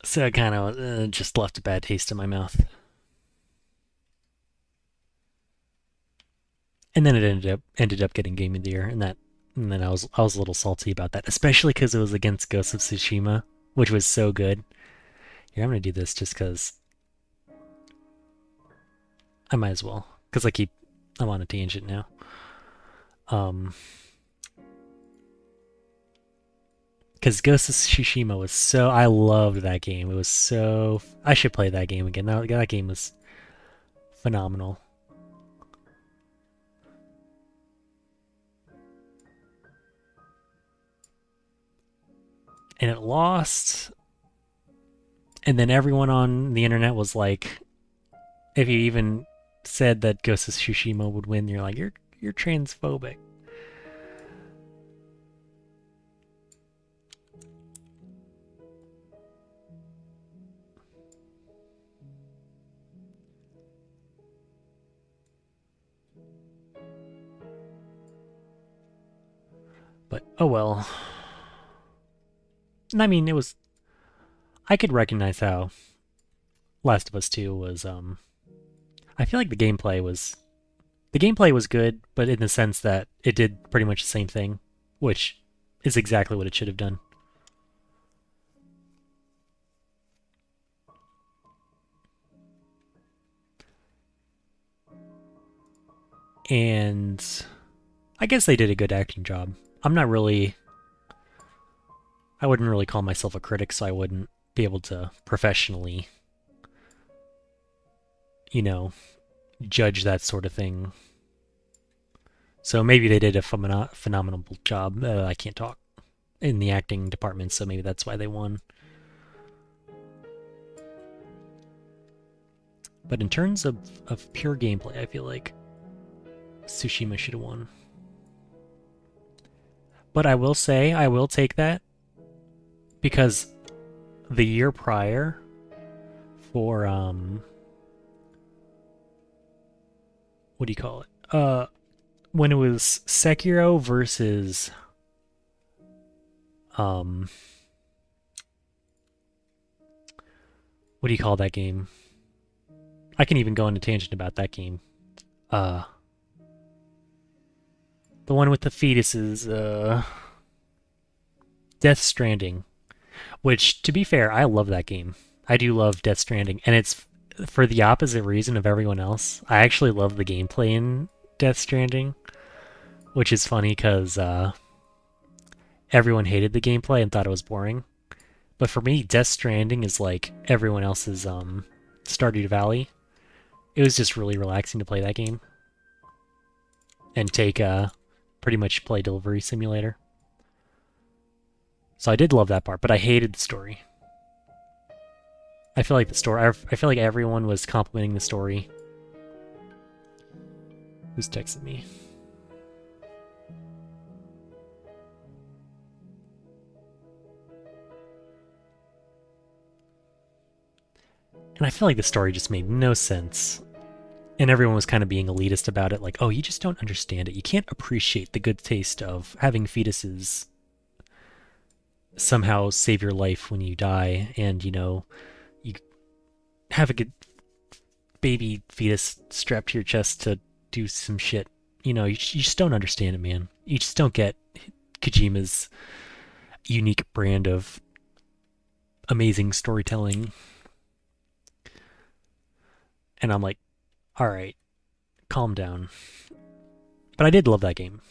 So it kind of just left a bad taste in my mouth. And then it ended up getting Game of the Year, and then I was a little salty about that, especially because it was against Ghost of Tsushima, which was so good. Here, I'm gonna do this just because I might as well, because I'm on a tangent now. Because Ghost of Tsushima was I loved that game. It was so, I should play that game again. That game was phenomenal. and it lost. And then everyone on the internet was like, if you even said that Ghost of Tsushima would win, you're like, you're transphobic. But oh well. And I mean, it was. I could recognize how Last of Us 2 was. I feel like the gameplay was good, but in the sense that it did pretty much the same thing, which is exactly what it should have done. And I guess they did a good acting job. I'm not really. I wouldn't really call myself a critic, so I wouldn't be able to professionally, you know, judge that sort of thing. So maybe they did a phenomenal job. I can't talk in the acting department, so maybe that's why they won. But in terms of pure gameplay, I feel like Tsushima should have won. But I will say, I will take that because the year prior for what do you call it? When it was Sekiro versus um what do you call that game? I can even go on a tangent about that game. Uh the one with the fetuses, Death Stranding. Which, to be fair, I love that game. I do love Death Stranding, and it's for the opposite reason of everyone else. I actually love the gameplay in Death Stranding, which is funny because everyone hated the gameplay and thought it was boring. But for me, Death Stranding is like everyone else's Stardew Valley. It was just really relaxing to play that game and take pretty much play Delivery Simulator. So I did love that part, but I hated the story. I feel like I feel like everyone was complimenting the story. Who's texting me? And I feel like the story just made no sense. And everyone was kind of being elitist about it, like, oh, you just don't understand it. You can't appreciate the good taste of having fetuses somehow save your life when you die, and, you have a good baby fetus strapped to your chest to do some shit. You just don't understand it, man. You just don't get Kojima's unique brand of amazing storytelling. And I'm like, all right, calm down. But I did love that game.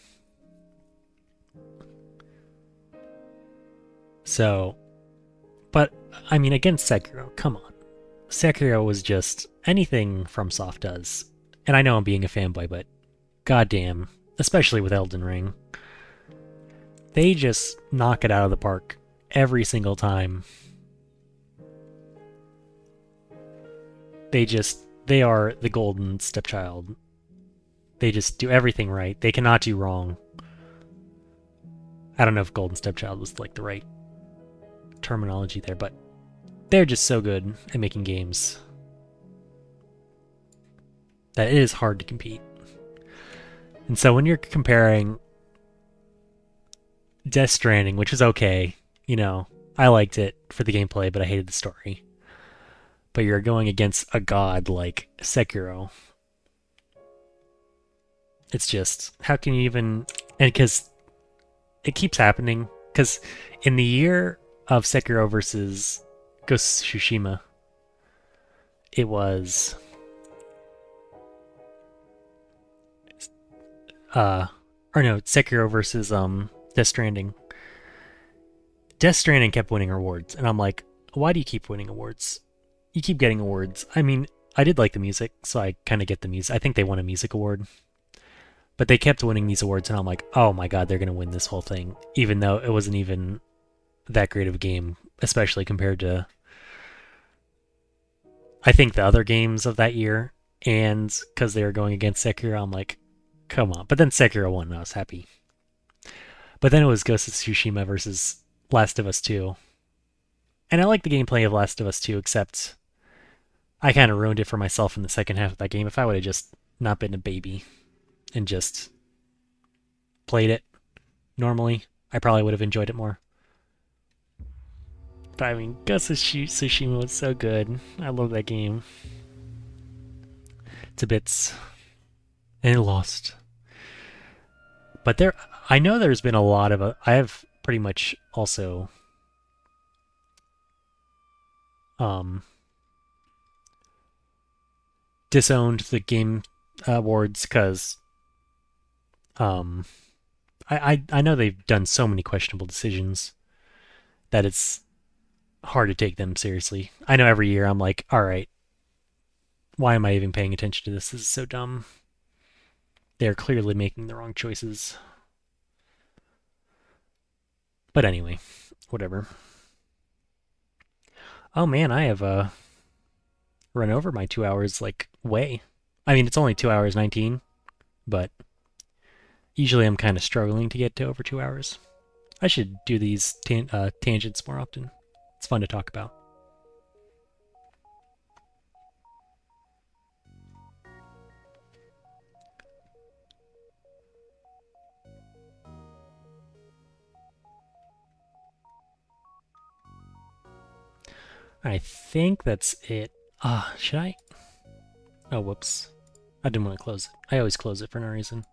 So, but I mean, against Sekiro, come on. Sekiro was just anything FromSoft does. And I know I'm being a fanboy, but goddamn, especially with Elden Ring, they just knock it out of the park every single time. They are the golden stepchild. They just do everything right. They cannot do wrong. I don't know if golden stepchild was like the right terminology there, but they're just so good at making games that it is hard to compete. And so when you're comparing Death Stranding, which was okay, I liked it for the gameplay, but I hated the story. But you're going against a god like Sekiro. It's just, how can you even... And because it keeps happening. Because in the year of Sekiro versus Ghost of Tsushima, it was... Sekiro versus Death Stranding. Death Stranding kept winning awards, and I'm like, why do you keep winning awards? You keep getting awards. I mean, I did like the music, so I kind of get the music. I think they won a music award. But they kept winning these awards, and I'm like, oh my god, they're going to win this whole thing. Even though it wasn't even that great of a game, especially compared to I think the other games of that year. And because they were going against Sekiro, I'm like, come on. But then Sekiro won, and I was happy. But then it was Ghost of Tsushima versus Last of Us 2. And I like the gameplay of Last of Us 2, except I kind of ruined it for myself in the second half of that game. If I would have just not been a baby and just played it normally, I probably would have enjoyed it more. But I mean, Ghost of Tsushima was so good. I love that game. To bits. And it lost. But I know there's been a lot of, I have pretty much also, um, disowned the game awards because, um, I know they've done so many questionable decisions that it's hard to take them seriously. I know every year I'm like, all right, why am I even paying attention to this? This is so dumb. They're clearly making the wrong choices. But anyway, whatever. Oh man, I have run over my 2 hours like way. I mean, it's only 2 hours 19, but usually I'm kind of struggling to get to over 2 hours. I should do these tangents more often. It's fun to talk about. I think that's it. Should I? Oh, whoops. I didn't want to close it. I always close it for no reason.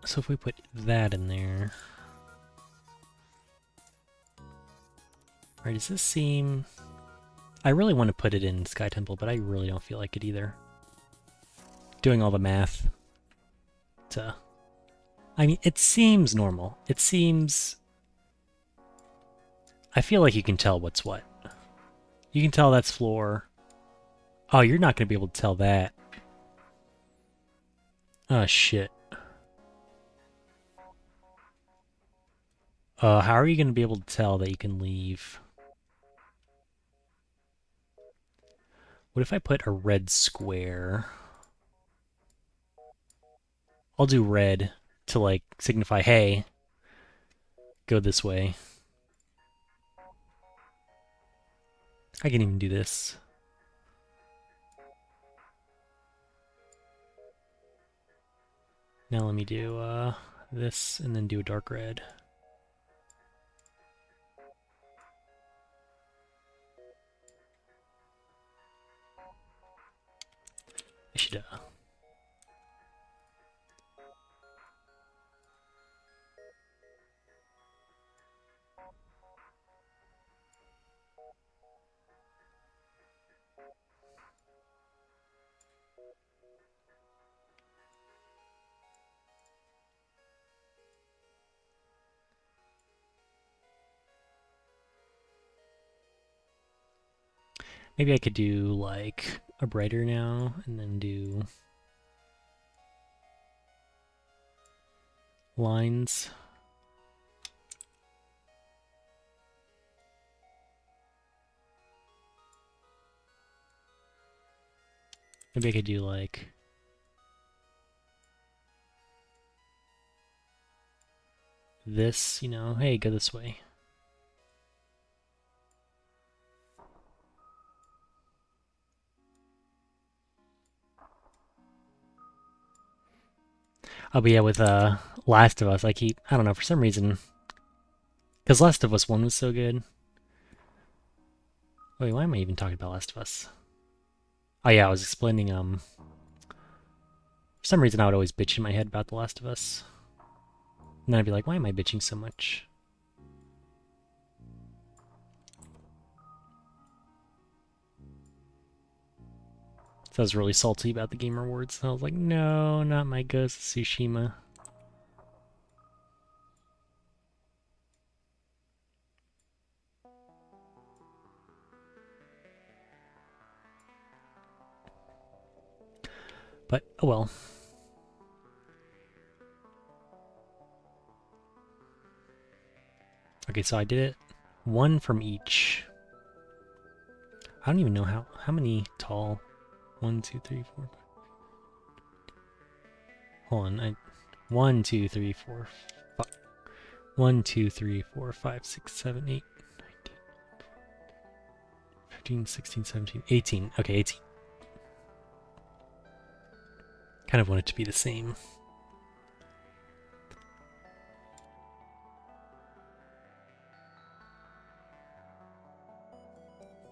So if we put that in there... Alright, does this seem... I really want to put it in SkyTemple, but I really don't feel like it either. Doing all the math to... I mean, it seems normal. It seems... I feel like you can tell what's what. You can tell that's floor. Oh, you're not going to be able to tell that. Oh, shit. How are you going to be able to tell that you can leave? What if I put a red square? I'll do red to, like, signify, hey, go this way. I can even do this. Now let me do this and then do a dark red. I should maybe I could do like a brighter now and then do lines. Maybe I could do like this, you know, hey, go this way. Oh, but yeah, with Last of Us, I don't know, for some reason, because Last of Us 1 was so good. Wait, why am I even talking about Last of Us? Oh yeah, I was explaining, for some reason I would always bitch in my head about The Last of Us. And then I'd be like, why am I bitching so much? So I was really salty about the Game Awards. I was like, no, not my Ghost of Tsushima. But, oh well. Okay, so I did it. One from each. I don't even know how many tall. 1, 2, 3, 4. Hold on. 1, 2, 3, 4, 5. 1, 2, 3, 4, 5, 6, 7, 8, 19, 15, 16, 17, 18. Okay, 18. Kind of want it to be the same.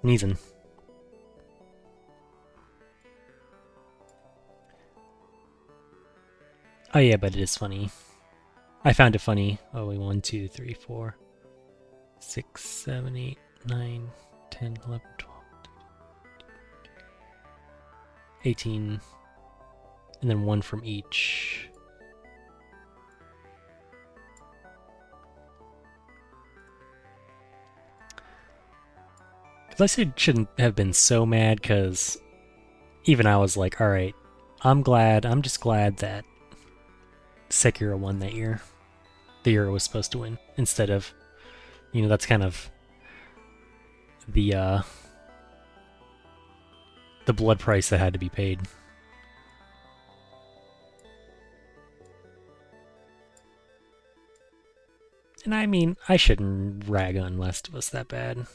Sneezing. Oh yeah, but it is funny. I found it funny. Oh wait, 1, 2, 3, 4, 6, 7, 8, 9, 10, 11, 12, 18, and then one from each. Because I said shouldn't have been so mad, because even I was like, alright, I'm just glad that Sekiro won that year. The year it was supposed to win, instead of, that's kind of the blood price that had to be paid. And I mean, I shouldn't rag on Last of Us that bad.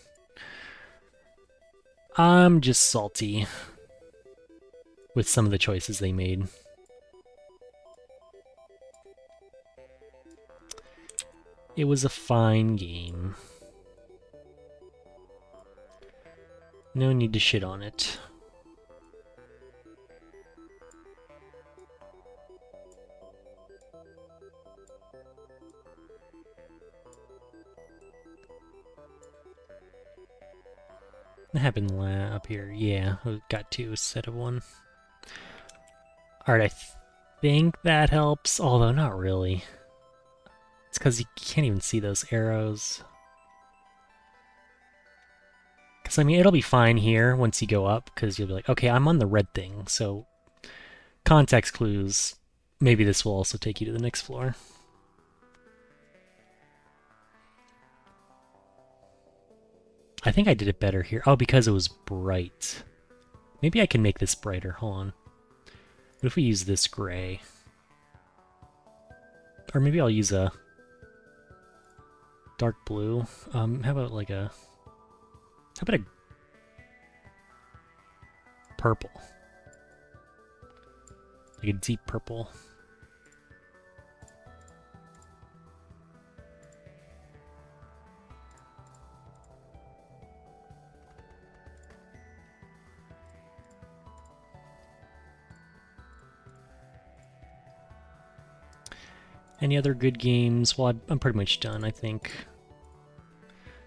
I'm just salty with some of the choices they made. It was a fine game. No need to shit on it. What happened up here? Yeah, we got 2 instead of 1. Alright, I think that helps, although not really. It's because you can't even see those arrows. Because, I mean, it'll be fine here once you go up, because you'll be like, okay, I'm on the red thing, so context clues, maybe this will also take you to the next floor. I think I did it better here. Oh, because it was bright. Maybe I can make this brighter. Hold on. What if we use this gray? Or maybe I'll use a dark blue. How about like a... How about a purple? Like a deep purple. Any other good games? Well, I'm pretty much done, I think.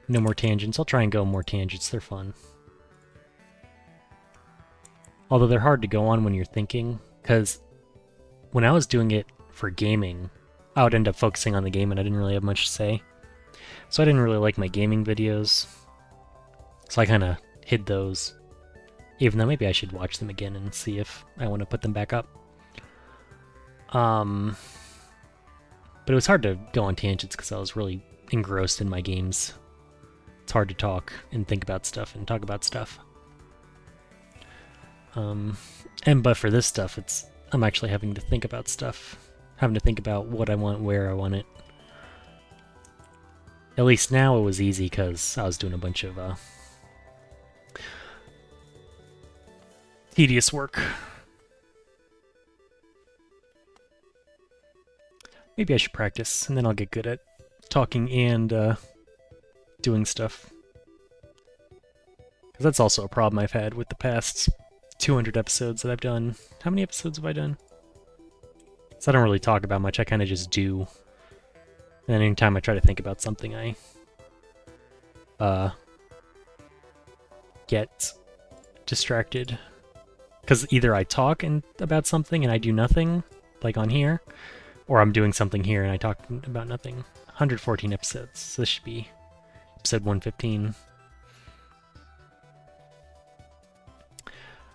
No more tangents. I'll try and go more tangents. They're fun. Although they're hard to go on when you're thinking, because when I was doing it for gaming, I would end up focusing on the game and I didn't really have much to say. So I didn't really like my gaming videos. So I kind of hid those. Even though maybe I should watch them again and see if I want to put them back up. But it was hard to go on tangents because I was really engrossed in my games. It's hard to talk and think about stuff and talk about stuff. But for this stuff, I'm actually having to think about stuff. Having to think about what I want, where I want it. At least now it was easy because I was doing a bunch of tedious work. Maybe I should practice, and then I'll get good at talking and doing stuff. Because that's also a problem I've had with the past 200 episodes that I've done. How many episodes have I done? So I don't really talk about much, I kind of just do. And then anytime I try to think about something, I get distracted. Because either I talk about something and I do nothing, like on here, or I'm doing something here and I talk about nothing. 114 episodes, so this should be episode 115.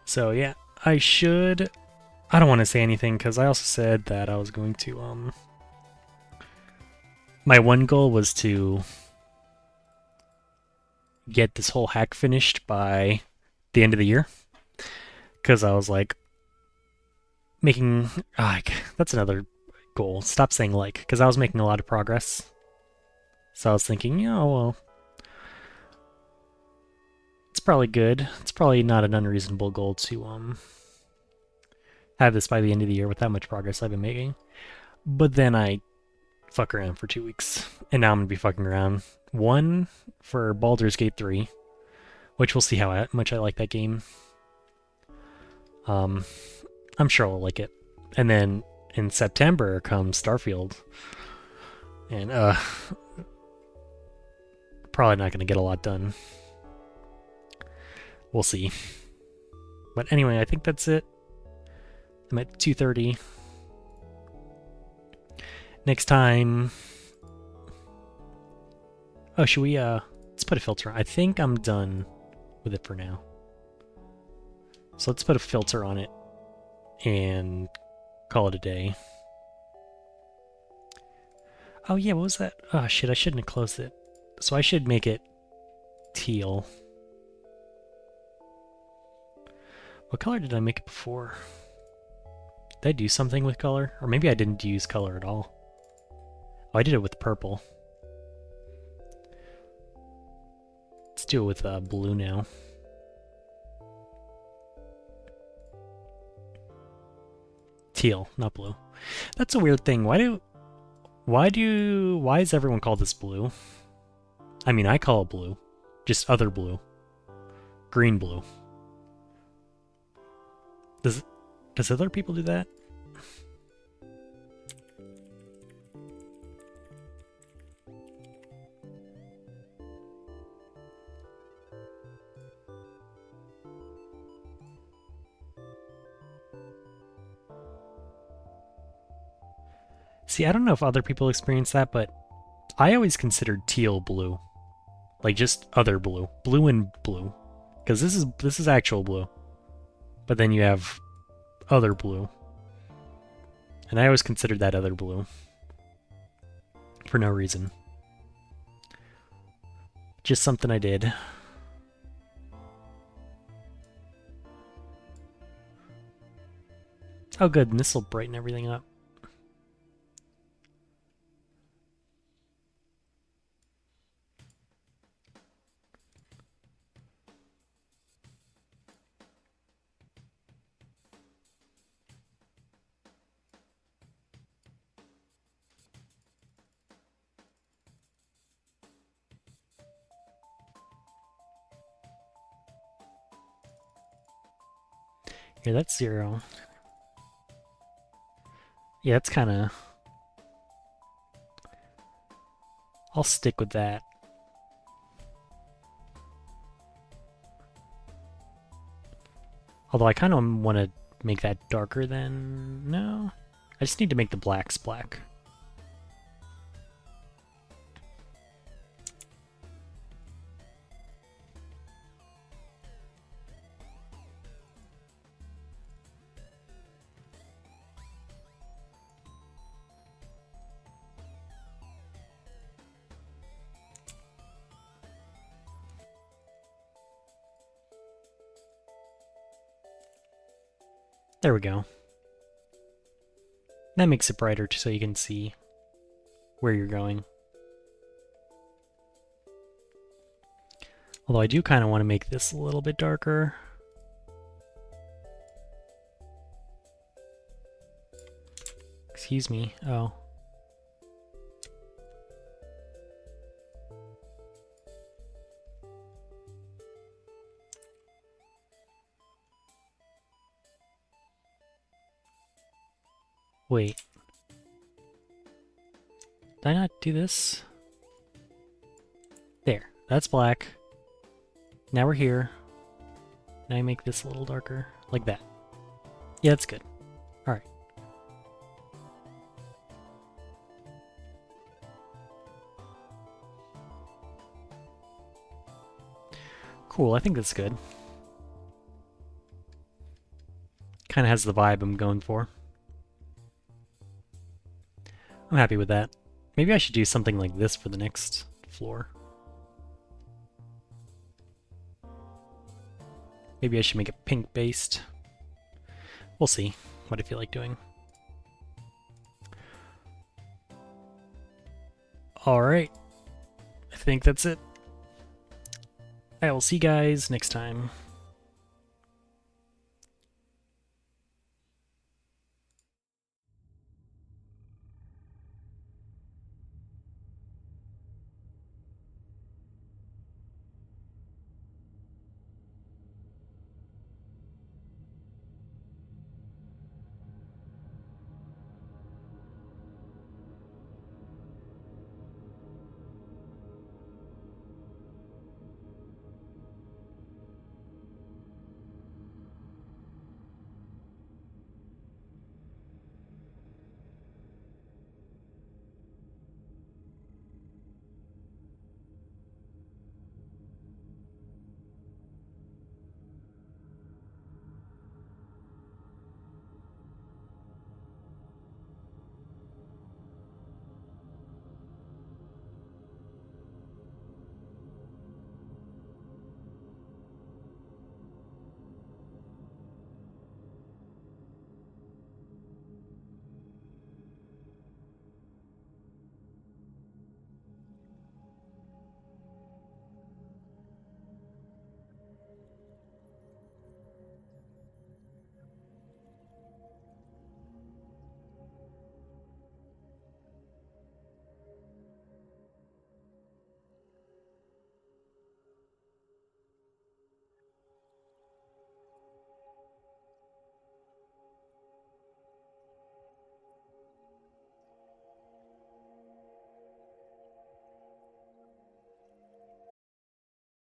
So yeah, I don't want to say anything because I also said that I was going to, my one goal was to get this whole hack finished by the end of the year. Because I was like, that's another goal. Stop saying like, because I was making a lot of progress. So I was thinking, well, it's probably good. It's probably not an unreasonable goal to have this by the end of the year with that much progress I've been making. But then I fuck around for 2 weeks, and now I'm gonna be fucking around. One for Baldur's Gate 3, which we'll see how much I like that game. I'm sure I'll like it. And then in September comes Starfield, and probably not gonna get a lot done. We'll see. But anyway, I think that's it. I'm at 2:30. Next time... Oh, should we, let's put a filter on. I think I'm done with it for now. So let's put a filter on it and call it a day. Oh yeah, what was that? Oh shit, I shouldn't have closed it. So I should make it teal. What color did I make it before? Did I do something with color? Or maybe I didn't use color at all. Oh, I did it with purple. Let's do it with blue now. Teal, not blue. That's a weird thing. Why is everyone call this blue? I mean, I call it blue. Just other blue. Green blue. Does other people do that? See, I don't know if other people experience that, but I always considered teal blue. Like just other blue. Blue and blue. Because this is actual blue. But then you have other blue. And I always considered that other blue. For no reason. Just something I did. Oh good, and this will brighten everything up. Here, that's 0. Yeah, that's kind of... I'll stick with that. Although I kind of want to make that darker than... No. I just need to make the blacks black. There we go. That makes it brighter so you can see where you're going. Although I do kind of want to make this a little bit darker. Excuse me. Oh. Wait. Did I not do this? There. That's black. Now we're here. Now I make this a little darker. Like that. Yeah, that's good. Alright. Cool, I think that's good. Kind of has the vibe I'm going for. I'm happy with that. Maybe I should do something like this for the next floor. Maybe I should make it pink-based. We'll see what I feel like doing. Alright. I think that's it. I will see you guys next time.